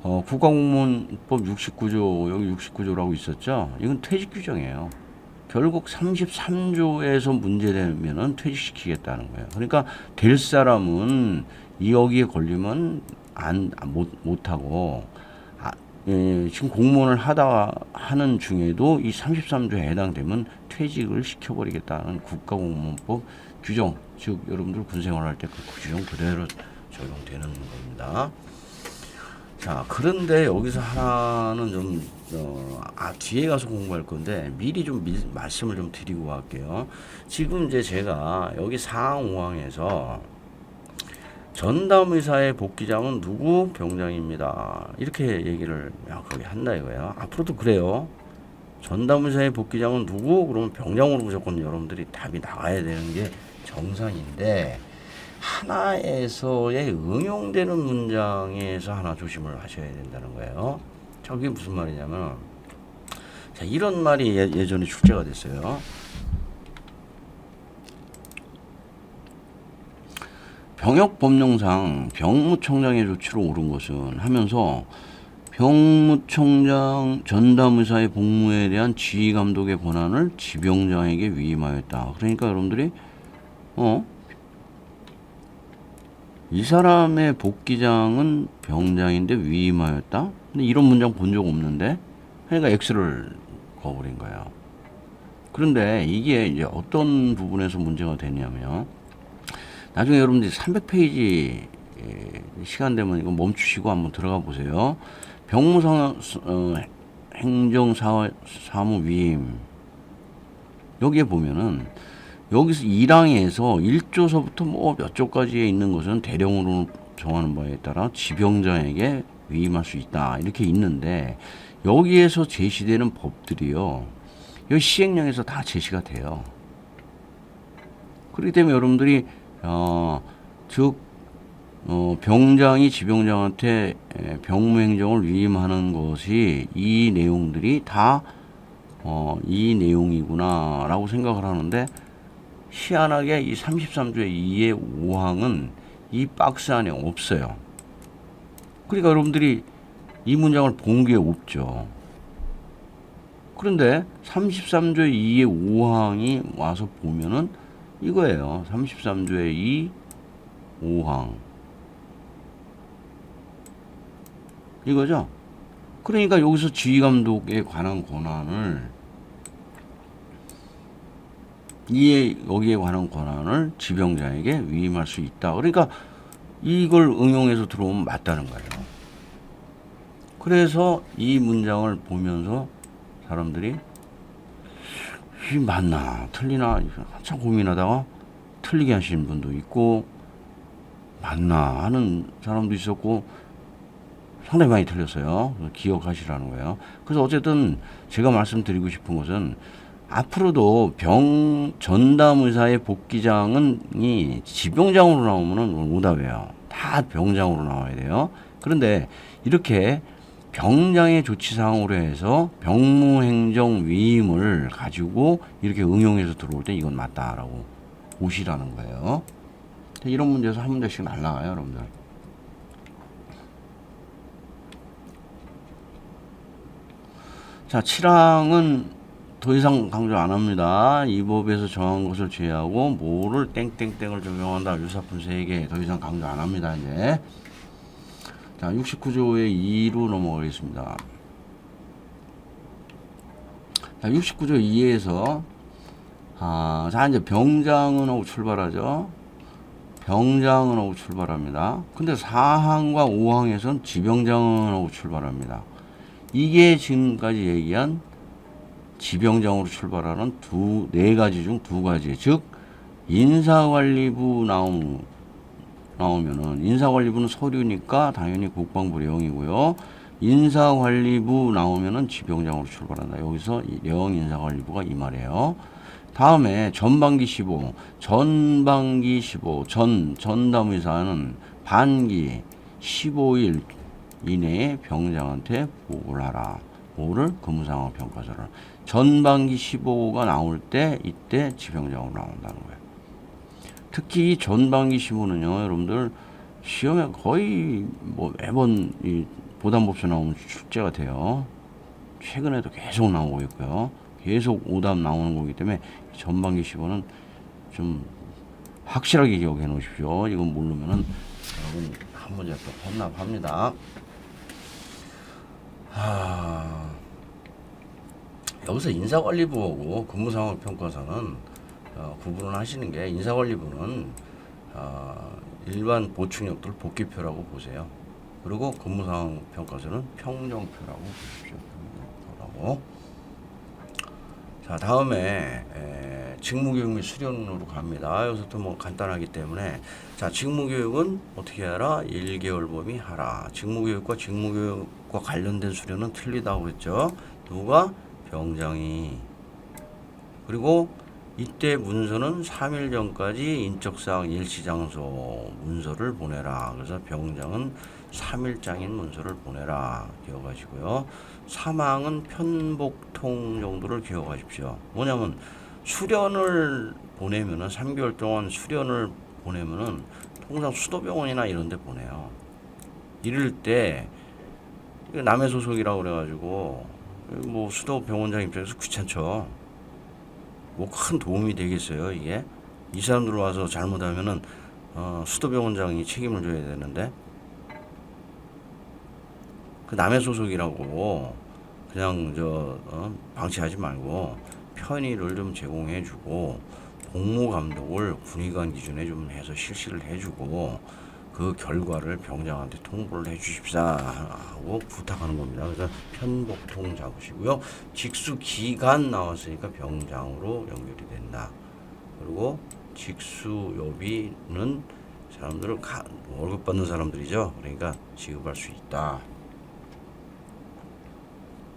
국가공무원법 69조 여기 69조라고 있었죠. 이건 퇴직 규정이에요. 결국 33조에서 문제되면은 퇴직시키겠다는 거예요. 그러니까 될 사람은 여기에 걸리면 못하고 지금 공무원을 하는 중에도 이 33조에 해당되면 퇴직을 시켜버리겠다는 국가공무원법 규정, 즉 여러분들 군생활할 때 그 규정 그대로 적용되는 겁니다. 자, 그런데 여기서 하나는 좀 뒤에 가서 공부할 건데 미리 좀 말씀을 좀 드리고 갈게요. 지금 이제 제가 여기 4항 5항에서 전담의사의 복귀장은 누구? 병장입니다. 이렇게 얘기를 거기 한다 이거야. 앞으로도 그래요. 전담의사의 복귀장은 누구? 그러면 병장으로 무조건 여러분들이 답이 나가야 되는 게 정상인데 하나에서의 응용되는 문장에서 하나 조심을 하셔야 된다는 거예요. 저게 무슨 말이냐면 자, 이런 말이 예전에 출제가 됐어요. 병역법령상 병무청장의 조치로 옳은 것은 하면서 병무청장 전담의사의 복무에 대한 지휘감독의 권한을 지병장에게 위임하였다. 그러니까 여러분들이 이 사람의 복귀장은 병장인데 위임하였다? 근데 이런 문장 본 적 없는데? 그러니까 X를 그어버린 거예요. 그런데 이게 이제 어떤 부분에서 문제가 되냐면 나중에 여러분들이 300페이지 시간 되면 이거 멈추시고 한번 들어가 보세요. 병무상 행정사무 위임 여기에 보면은 여기서 1항에서 1조서부터 뭐 몇 조까지에 있는 것은 대령으로 정하는 바에 따라 지병장에게 위임할 수 있다 이렇게 있는데 여기에서 제시되는 법들이요 여기 시행령에서 다 제시가 돼요. 그렇기 때문에 여러분들이 즉 병장이 지병장한테 병무행정을 위임하는 것이 이 내용들이 다 이 내용이구나라고 생각을 하는데 희한하게 이 33조의 2의 5항은 이 박스 안에 없어요. 그러니까 여러분들이 이 문장을 본 게 없죠. 그런데 33조의 2의 5항이 와서 보면은 이거예요. 33조의 2, 5항. 이거죠? 그러니까 여기서 지휘감독에 관한 권한을 여기에 관한 권한을 지병장에게 위임할 수 있다. 그러니까 이걸 응용해서 들어오면 맞다는 거예요. 그래서 이 문장을 보면서 사람들이 이게 맞나 틀리나 한참 고민하다가 틀리게 하시는 분도 있고 맞나 하는 사람도 있었고 상당히 많이 틀렸어요. 기억하시라는 거예요. 그래서 어쨌든 제가 말씀드리고 싶은 것은 앞으로도 전담의사의 복귀장은 지병장으로 나오면은 오답이에요. 다 병장으로 나와야 돼요. 그런데 이렇게 병장의 조치사항으로 해서 병무행정 위임을 가지고 이렇게 응용해서 들어올 때 이건 맞다라고 보시라는 거예요. 이런 문제에서 한 문제씩 날라가요, 여러분들. 자, 7항은 더 이상 강조 안 합니다. 이 법에서 정한 것을 제외하고 뭐를 땡땡땡을 적용한다. 유사품 3개 더 이상 강조 안 합니다. 이제 자 69조의 2로 넘어가겠습니다. 자 69조 2에서 자 이제 병장은 하고 출발하죠. 병장은 하고 출발합니다. 근데 4항과 5항에서는 지병장은 하고 출발합니다. 이게 지금까지 얘기한 지병장으로 출발하는 네 가지 중 두 가지. 즉, 인사관리부 나오면은, 인사관리부는 서류니까 당연히 국방부 내용이고요. 인사관리부 나오면은 지병장으로 출발한다. 여기서 령 인사관리부가 이 말이에요. 다음에 전반기 15, 전담의사는 반기 15일 이내에 병장한테 보고를 하라. 뭐를? 근무상황 평가서를. 전반기 15가 나올 때 이때 지병장으로 나온다는 거예요. 특히 이 전반기 15는요, 여러분들 시험에 거의 뭐 매번 이 보담법수 나오면 출제가 돼요. 최근에도 계속 나오고 있고요. 계속 오답 나오는 거기 때문에 전반기 15는 좀 확실하게 기억해 놓으십시오. 이건 모르면은 여러분 한 문제 또 혼납합니다. 여기서 인사관리부하고 근무상황평가서는 구분을 하시는 게 인사관리부는 일반 보충역들 복귀표라고 보세요. 그리고 근무상황평가서는 평정표라고 보십시오. 평정표라고. 자 다음에 직무교육 및 수련으로 갑니다. 여기서부터 뭐 간단하기 때문에 자 직무교육은 어떻게 하라? 1개월 범위 하라. 직무교육과 관련된 수련은 틀리다고 그랬죠. 누가? 병장이. 그리고 이때 문서는 3일 전까지 인적사항 일시장소 문서를 보내라. 그래서 병장은 3일장인 문서를 보내라. 기억하시고요. 사망은 편복통 정도를 기억하십시오. 뭐냐면 수련을 보내면은 3개월 동안 수련을 보내면은 통상 수도병원이나 이런 데 보내요. 이럴 때 남의 소속이라고 그래가지고 뭐 수도병원장 입장에서 귀찮죠. 뭐 큰 도움이 되겠어요 이게. 이 사람들 와서 잘못하면은 수도병원장이 책임을 져야 되는데 그 남의 소속이라고 그냥 방치하지 말고 편의를 좀 제공해주고 복무 감독을 군의관 기준에 좀 해서 실시를 해주고 그 결과를 병장한테 통보를 해주십사 하고 부탁하는 겁니다. 그래서 편복통 잡으시고요. 직수 기간 나왔으니까 병장으로 연결이 된다. 그리고 직수 여비는 사람들을 월급 받는 사람들이죠. 그러니까 지급할 수 있다.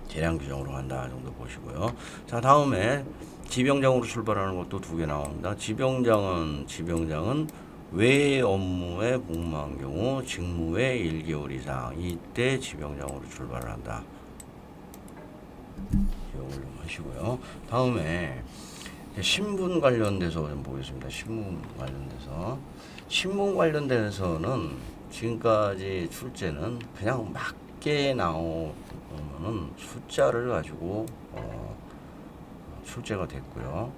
재량 규정으로 간다 정도 보시고요. 자, 다음에 지병장으로 출발하는 것도 2개 나옵니다. 지병장은 외 업무에 복무한 경우 직무에 1개월 이상 이때 지병장으로 출발을 한다. 기억을 좀 하시고요. 다음에 신분 관련돼서 좀 보겠습니다. 신분 관련돼서는 지금까지 출제는 그냥 맞게 나오면은 숫자를 가지고 출제가 됐고요.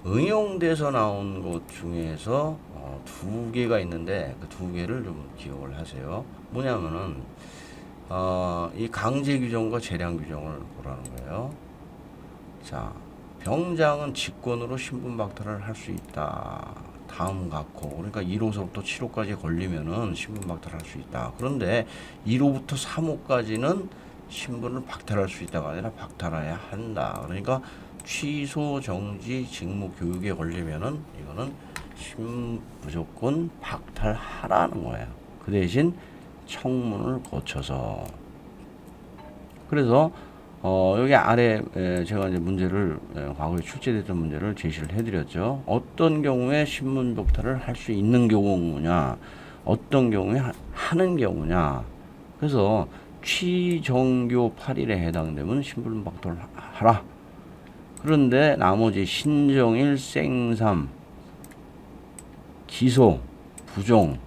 응용돼서 나온 것 중에서 2개가 있는데 그 2개를 좀 기억을 하세요. 뭐냐면은 이 강제 규정과 재량 규정을 보라는 거예요. 자, 병장은 직권으로 신분 박탈을 할 수 있다. 다음 각호, 그러니까 1호서부터 7호까지 걸리면은 신분 박탈할 수 있다. 그런데 1호부터 3호까지는 신분을 박탈할 수 있다가 아니라 박탈해야 한다. 그러니까 취소, 정지, 직무, 교육에 걸리면은 이거는 무조건 박탈하라는 거예요. 그 대신 청문을 거쳐서. 그래서 여기 아래 제가 이제 문제를 과거에 출제됐던 문제를 제시를 해드렸죠. 어떤 경우에 신분 박탈을 할 수 있는 경우냐, 어떤 경우에 하는 경우냐. 그래서 취정교 8일에 해당되면 신분 박탈을 하라. 그런데 나머지 신정일, 생삼, 기소, 부종,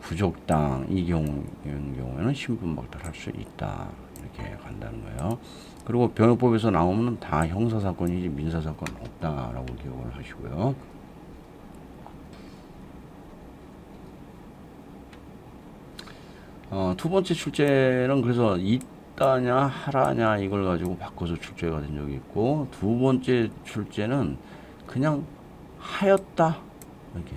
부족당 이 경우에는 신분 박탈할 수 있다. 이렇게 간다는 거예요. 그리고 병역법에서 나오면 다 형사사건이지 민사사건 없다라고 기억을 하시고요. 두 번째 출제는 그래서 있다냐 하라냐 이걸 가지고 바꿔서 출제가 된 적이 있고, 두 번째 출제는 그냥 하였다 이렇게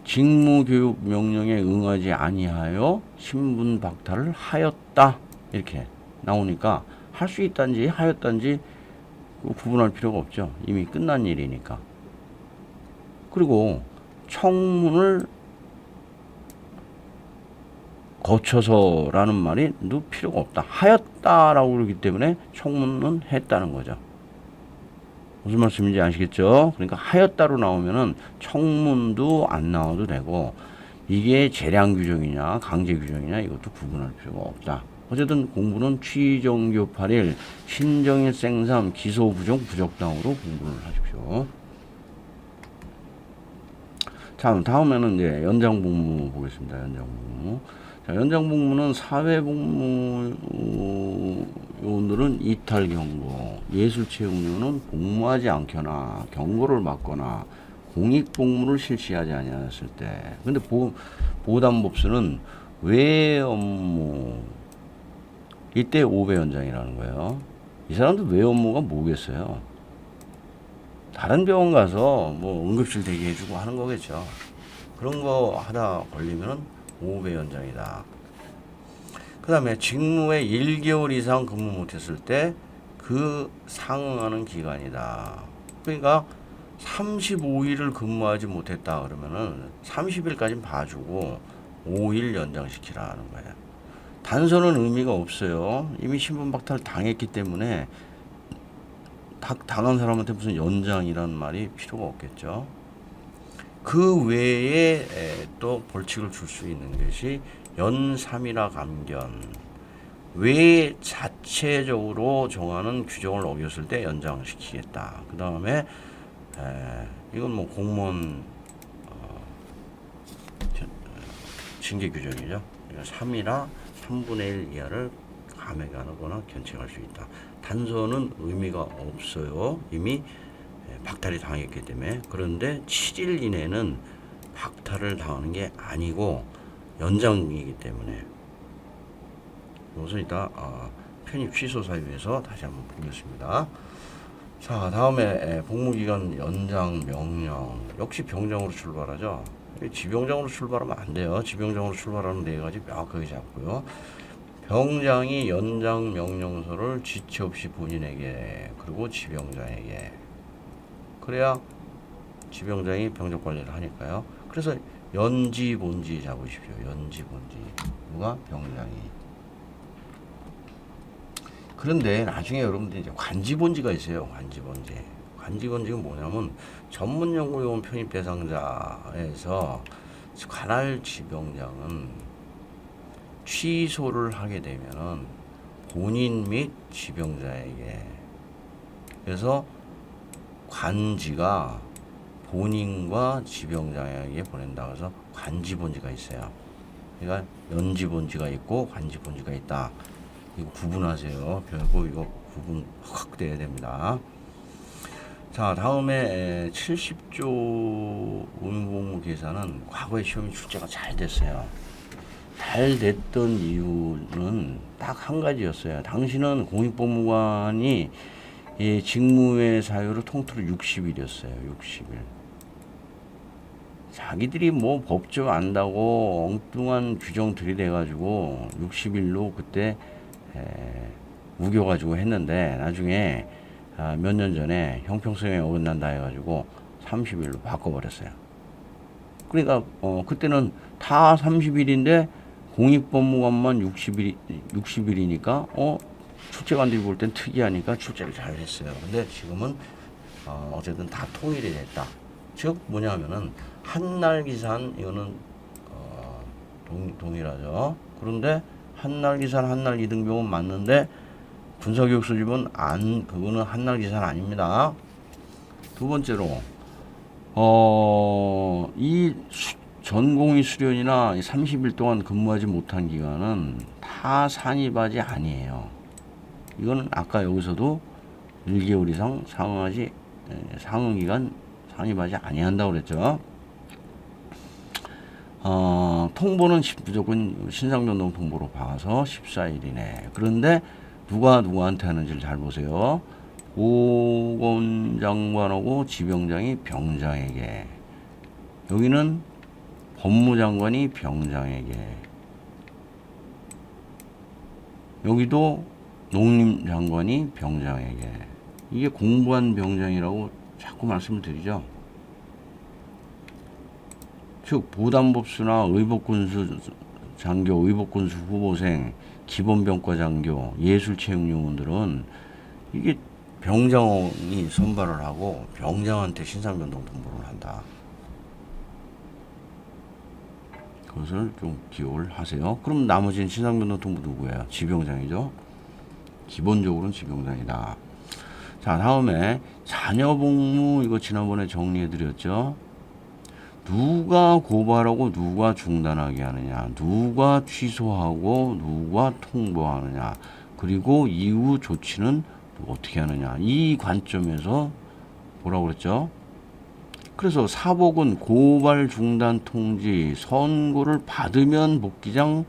직무교육 명령에 응하지 아니하여 신분 박탈을 하였다 이렇게 나오니까 할 수 있단지 하였단지 구분할 필요가 없죠. 이미 끝난 일이니까. 그리고 청문을 거쳐서라는 말이 필요가 없다. 하였다라고 그러기 때문에 청문은 했다는 거죠. 무슨 말씀인지 아시겠죠? 그러니까 하였다로 나오면은 청문도 안 나와도 되고, 이게 재량 규정이냐 강제 규정이냐 이것도 구분할 필요가 없다. 어쨌든 공부는 취정교 8일, 신정일, 생삼, 기소, 부종, 부적당으로 공부를 하십시오. 자, 다음에는 이제 연장복무 보겠습니다. 연장복무. 자, 연장복무는 사회복무요원들은 이탈 경고, 예술체육요원은 복무하지 않거나 경고를 받거나 공익복무를 실시하지 아니하였을 때. 근데 보담법수는 외 업무 이때 5배 연장이라는 거예요. 이 사람들 외 업무가 뭐겠어요? 다른 병원 가서 뭐 응급실 대기해주고 하는 거겠죠. 그런 거 하다 걸리면은 5배 연장이다. 그 다음에 직무에 1개월 이상 근무 못했을 때 그 상응하는 기간이다. 그러니까 35일을 근무하지 못했다 그러면은 30일까지는 봐주고 5일 연장시키라는 거예요. 단서는 의미가 없어요. 이미 신분박탈 당했기 때문에 당한 사람한테 무슨 연장이라는 말이 필요가 없겠죠. 그 외에 또 벌칙을 줄 수 있는 것이 연삼이라 감견. 외 자체적으로 정하는 규정을 어겼을 때 연장시키겠다. 그 다음에 이건 뭐 공무원 징계 규정이죠. 3이나 3분의 1 이하를 감액하거나 견책할 수 있다. 단서는 의미가 없어요. 이미 박탈이 당했기 때문에. 그런데 7일 이내는 박탈을 당하는 게 아니고 연장이기 때문에. 이것은 이따 편입 취소 사유에서 다시 한번 보겠습니다. 자, 다음에 복무기간 연장 명령. 역시 병장으로 출발하죠. 지병장으로 출발하면 안 돼요. 지병장으로 출발하는 네 가지 명확하게 잡고요. 병장이 연장 명령서를 지체 없이 본인에게 그리고 지병장에게, 그래야 지병장이 병적 관리를 하니까요. 그래서 연지 본지 잡으십시오. 연지 본지. 누가? 병장이. 그런데 나중에 여러분들이 이제 관지본지가 있어요. 관지본지. 관지본지가 뭐냐면 전문연구요원 편입 대상자에서 관할 지병장은 취소를 하게 되면은 본인 및 지병자에게, 그래서 관지가 본인과 지병장에게 보낸다. 그래서 관지본지가 있어요. 그러니까 연지본지가 있고 관지본지가 있다. 이거 구분하세요. 별거 이거 구분 확대해야 됩니다. 자, 다음에 70조 운공무 계산은 과거에 시험이 출제가 잘 됐어요. 잘 됐던 이유는 딱 한 가지였어요. 당시는 공익법무관이 직무의 사유로 통틀어 60일이었어요. 60일. 자기들이 뭐 법조 안다고 엉뚱한 규정 들이대가지고 60일로 그때 우겨가지고 했는데, 나중에 몇 년 전에 형평성에 어긋난다 해가지고 30일로 바꿔버렸어요. 그러니까 그때는 다 30일인데 공익법무관만 60일이니까 출제관들이 볼 땐 특이하니까 출제를 잘 했어요. 근데 지금은 어쨌든 다 통일이 됐다. 즉 뭐냐면은 한날 기산, 이거는 동일하죠. 그런데 한날 기산, 한날 이등병은 맞는데 군사교육 수집은 그거는 한날 기산 아닙니다. 두 번째로 이 전공의 수련이나 30일 동안 근무하지 못한 기간은 다 산입하지 아니에요. 이거는 아까 여기서도 1개월 이상 상응 기간 산입하지 아니한다고 그랬죠. 통보는 무조건 신상변동 통보로 봐서 14일 이내. 그런데 누가 누구한테 하는지를 잘 보세요. 보건장관하고 지병장이 병장에게, 여기는 법무장관이 병장에게, 여기도 농림장관이 병장에게. 이게 공부한 병장이라고 자꾸 말씀을 드리죠. 즉 보단법수나 의복군수 장교, 의복군수 후보생, 기본병과 장교, 예술체육요원들은 이게 병장이 선발을 하고 병장한테 신상변동 통보를 한다. 그것을 좀 기억을 하세요. 그럼 나머지는 신상변동 통보 누구예요? 지병장이죠. 기본적으로는 지병장이다. 자, 다음에 자녀복무, 이거 지난번에 정리해드렸죠. 누가 고발하고 누가 중단하게 하느냐, 누가 취소하고 누가 통보하느냐, 그리고 이후 조치는 어떻게 하느냐, 이 관점에서 뭐라고 그랬죠? 그래서 사복은 고발 중단 통지, 선고를 받으면 복귀장,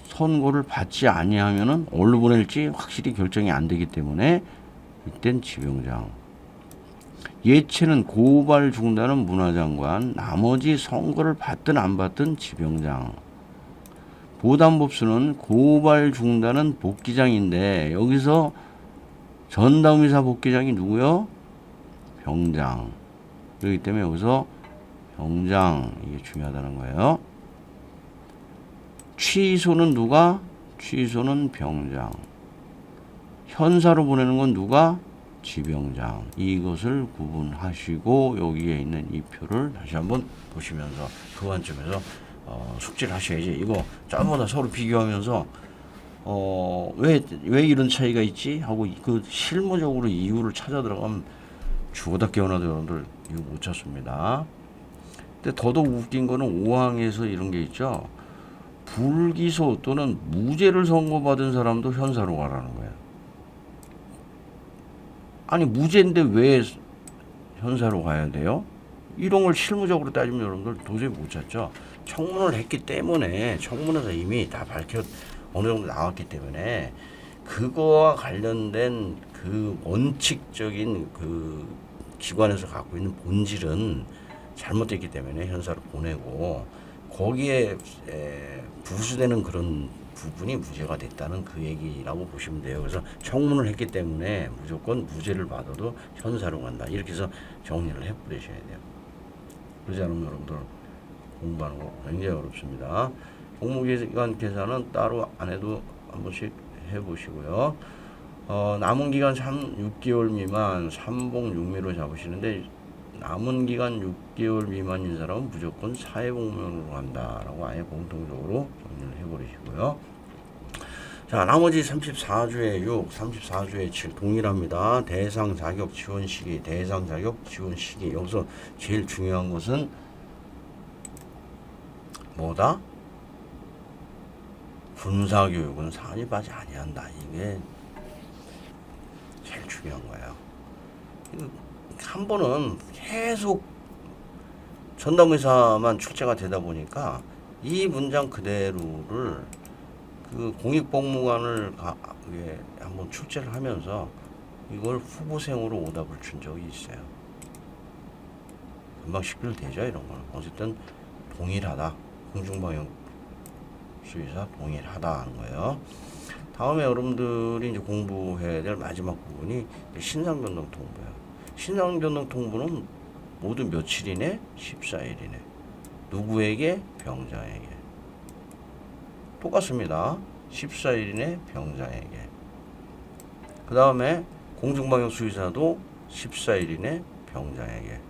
선고를 받지 아니하면은 어디로 보낼지 확실히 결정이 안 되기 때문에 이땐 지병장. 예체는 고발 중단은 문화장관, 나머지 선고를 받든 안 받든 지병장. 보단법수는 고발 중단은 복귀장인데 여기서 전담의사 복귀장이 누구요? 병장. 그렇기 때문에 여기서 병장, 이게 중요하다는 거예요. 취소는 누가? 취소는 병장. 현사로 보내는 건 누가? 지병장. 이것을 구분하시고 여기에 있는 이 표를 다시 한번 보시면서 그 관점에서 숙지를 하셔야지. 이거 전부 서로 비교하면서 왜 이런 차이가 있지? 하고 그 실무적으로 이유를 찾아 들어가면 죽어다 깨어나도 여러분들 이거 못 찾습니다. 근데 더더욱 웃긴 거는 5항에서 이런 게 있죠. 불기소 또는 무죄를 선고받은 사람도 현사로 가라는 거예요. 아니 무죄인데 왜 현사로 가야 돼요? 이런 걸 실무적으로 따지면 여러분들 도저히 못 찾죠. 청문을 했기 때문에, 청문에서 이미 다 어느 정도 나왔기 때문에 그거와 관련된 그 원칙적인 그 기관에서 갖고 있는 본질은 잘못됐기 때문에 현사로 보내고 거기에 부수되는 그런 부분이 무죄가 됐다는 그 얘기라고 보시면 돼요. 그래서 청문을 했기 때문에 무조건 무죄를 받아도 현사로 간다. 이렇게 해서 정리를 해버리셔야 돼요. 그러지 않으면 여러분들 공부하는 거 굉장히 어렵습니다. 공무기간 계산은 따로 안 해도 한 번씩 해보시고요. 남은 기간 6개월 미만 3봉6미로 잡으시는데 남은 기간 6개월 미만인 사람은 무조건 사회복무로 간다라고 아예 공통적으로 정리를 해버리시고요. 자, 나머지 34주의 6, 34주의 7 동일합니다. 대상 자격 지원 시기, 대상 자격 지원 시기. 여기서 제일 중요한 것은 뭐다? 군사교육은 산입하지 아니한다. 이게 제일 중요한 거예요. 한 번은 계속 전담의사만 출제가 되다 보니까 이 문장 그대로를 그 공익복무관을 한번 출제를 하면서 이걸 후보생으로 오답을 준 적이 있어요. 금방 식별되죠, 이런 거는. 어쨌든 동일하다. 공중방역 수의사 동일하다 하는 거예요. 다음에 여러분들이 이제 공부해야 될 마지막 부분이 신상변동 통보예요. 신상변동 통보는 모두 며칠이네? 14일이네. 누구에게? 병자에게. 똑같습니다. 14일이네? 병자에게. 그 다음에 공중방역 수의사도 14일이네? 병자에게.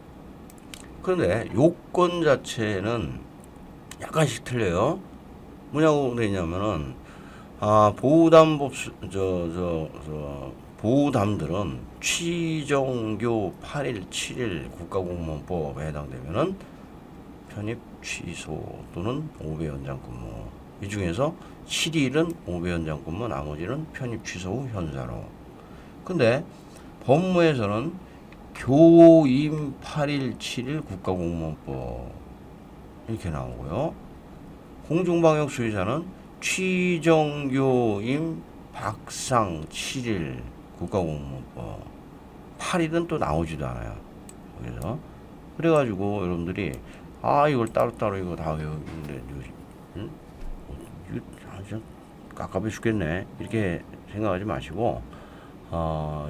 그런데 요건 자체는 약간씩 틀려요. 뭐냐고 되냐면은 보호담들은 취정교 8일, 7일 국가공무원법에 해당되면은 편입 취소 또는 5배 연장 근무. 이 중에서 7일은 5배 연장 근무, 나머지는 편입 취소 후 현사로. 근데 법무에서는 교임 8일, 7일 국가공무원법 이렇게 나오고요. 공중방역 수의사는 취정교임 박상 7일 국가공무원법 8일은 또 나오지도 않아요. 그래서 그래가지고 여러분들이 이걸 따로따로 이거 다 외우는데 이거 진짜 깝깝해 죽겠네 이렇게 생각하지 마시고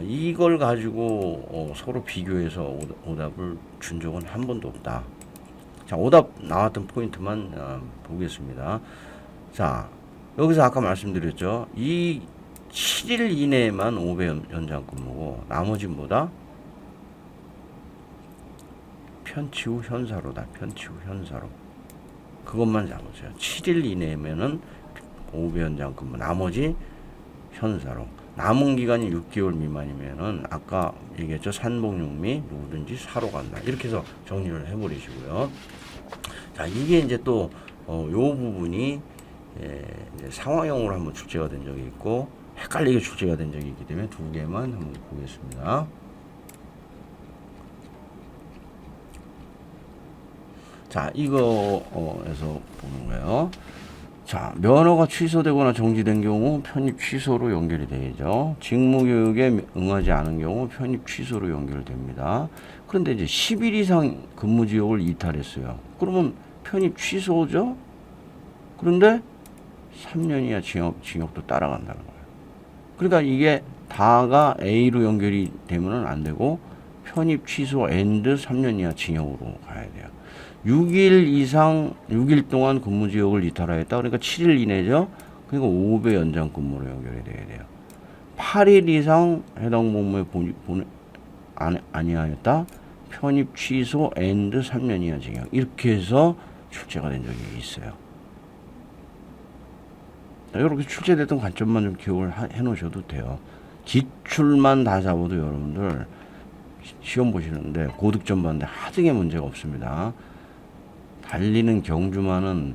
이걸 가지고 서로 비교해서 오답을 준 적은 한 번도 없다. 자, 오답 나왔던 포인트만 보겠습니다. 자, 여기서 아까 말씀드렸죠. 이 7일 이내에만 5배 연장 근무고 나머지 뭐다? 편취 후 현사로다. 편취 후 현사로. 그것만 잡으세요. 7일 이내면은 5배 연장 근무, 나머지 현사로. 남은 기간이 6개월 미만이면은 아까 얘기했죠. 산복육미 누구든지 사로 간다. 이렇게 해서 정리를 해버리시고요. 자, 이게 이제 또 요 부분이 이제 상황형으로 한번 출제가 된 적이 있고 헷갈리게 출제가 된 적이 있기 때문에 두 개만 한번 보겠습니다. 자, 이거에서 보는 거예요. 자, 면허가 취소되거나 정지된 경우 편입 취소로 연결이 되죠. 직무교육에 응하지 않은 경우 편입 취소로 연결됩니다. 그런데 이제 10일 이상 근무지역을 이탈했어요. 그러면 편입 취소죠? 그런데 3년 이하 징역도 따라간다는 거예요. 그러니까 이게 다가 A로 연결이 되면은 안 되고 편입 취소 앤드 3년 이하 징역으로 가야 돼요. 6일 동안 근무 지역을 이탈하였다. 그러니까 7일 이내죠. 그러니까 5배 연장 근무로 연결이 돼야 돼요. 8일 이상 해당 복무에 아니하였다. 편입 취소 앤드 3년 이하 징역. 이렇게 해서 출제가 된 적이 있어요. 이렇게 출제됐던 관점만 좀 기억을 해 놓으셔도 돼요. 기출만 다 잡아도 여러분들 시험 보시는데 고득점 받는데 하등의 문제가 없습니다. 달리는 경주만은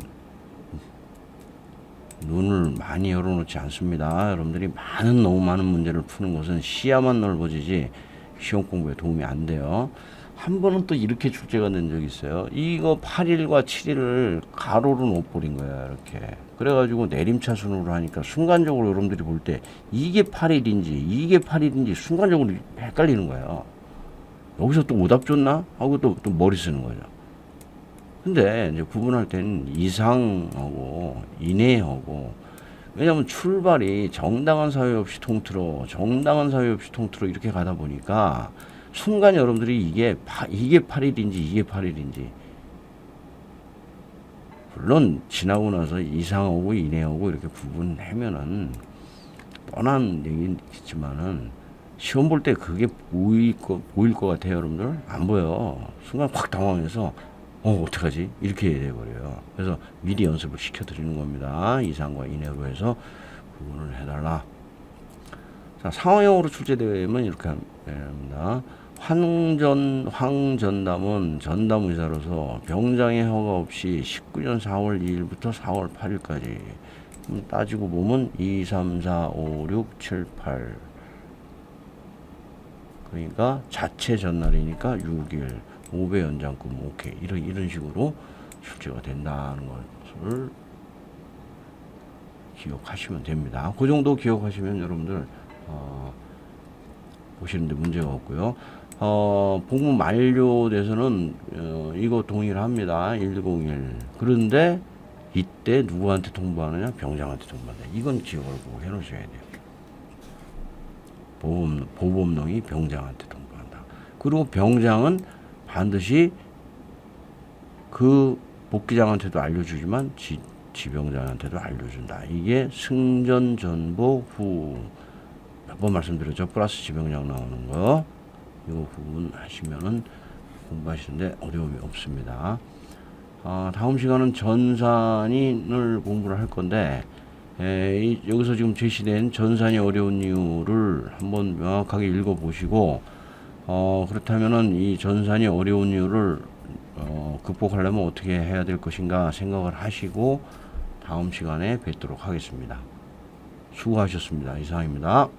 눈을 많이 열어놓지 않습니다. 여러분들이 너무 많은 문제를 푸는 것은 시야만 넓어지지 시험 공부에 도움이 안 돼요. 한 번은 또 이렇게 출제가 된 적이 있어요. 이거 8일과 7일을 가로로 놓아버린 거야, 이렇게. 그래가지고 내림차순으로 하니까 순간적으로 여러분들이 볼 때 이게 8일인지 이게 8일인지 순간적으로 헷갈리는 거예요. 여기서 또 오답 줬나? 하고 또 머리 쓰는 거죠. 근데 이제 구분할 때는 이상하고 이내하고, 왜냐면 출발이 정당한 사유 없이 통틀어 이렇게 가다 보니까 순간 여러분들이 이게 8일인지 이게 8일인지, 물론 지나고 나서 이상하고 이내하고 이렇게 구분하면은 뻔한 얘기겠지만은 시험 볼 때 그게 보일 것 같아요, 여러분들? 안 보여. 순간 확 당황해서 어떡하지? 이렇게 돼버려요. 그래서 미리 연습을 시켜드리는 겁니다. 이상과 이내로 해서 구분을 해달라. 자, 상황형으로 출제되면 이렇게 합니다. 황전담은 전담 의사로서 병장의 허가 없이 19년 4월 2일부터 4월 8일까지 따지고 보면 2, 3, 4, 5, 6, 7, 8, 그러니까 자체 전날이니까 6일 5배 연장금 오케이, 이런 식으로 출제가 된다는 것을 기억하시면 됩니다. 그 정도 기억하시면 여러분들 보시는데 문제가 없고요. 복무 만료돼서는 이거 동일합니다. 101. 그런데 이때 누구한테 통보하느냐? 병장한테 통보한다. 이건 기억을 꼭 해놓으셔야 돼요. 보범농이 병장한테 통보한다. 그리고 병장은 반드시 그 복기장한테도 알려주지만 지병장한테도 알려준다. 이게 승전 전보 후 몇 번 말씀드렸죠. 플러스 지병장 나오는 거, 이거 구분하시면은 공부하시는데 어려움이 없습니다. 다음 시간은 전산인을 공부를 할 건데, 여기서 지금 제시된 전산이 어려운 이유를 한번 명확하게 읽어보시고, 그렇다면은 이 전산이 어려운 이유를 극복하려면 어떻게 해야 될 것인가 생각을 하시고 다음 시간에 뵙도록 하겠습니다. 수고하셨습니다. 이상입니다.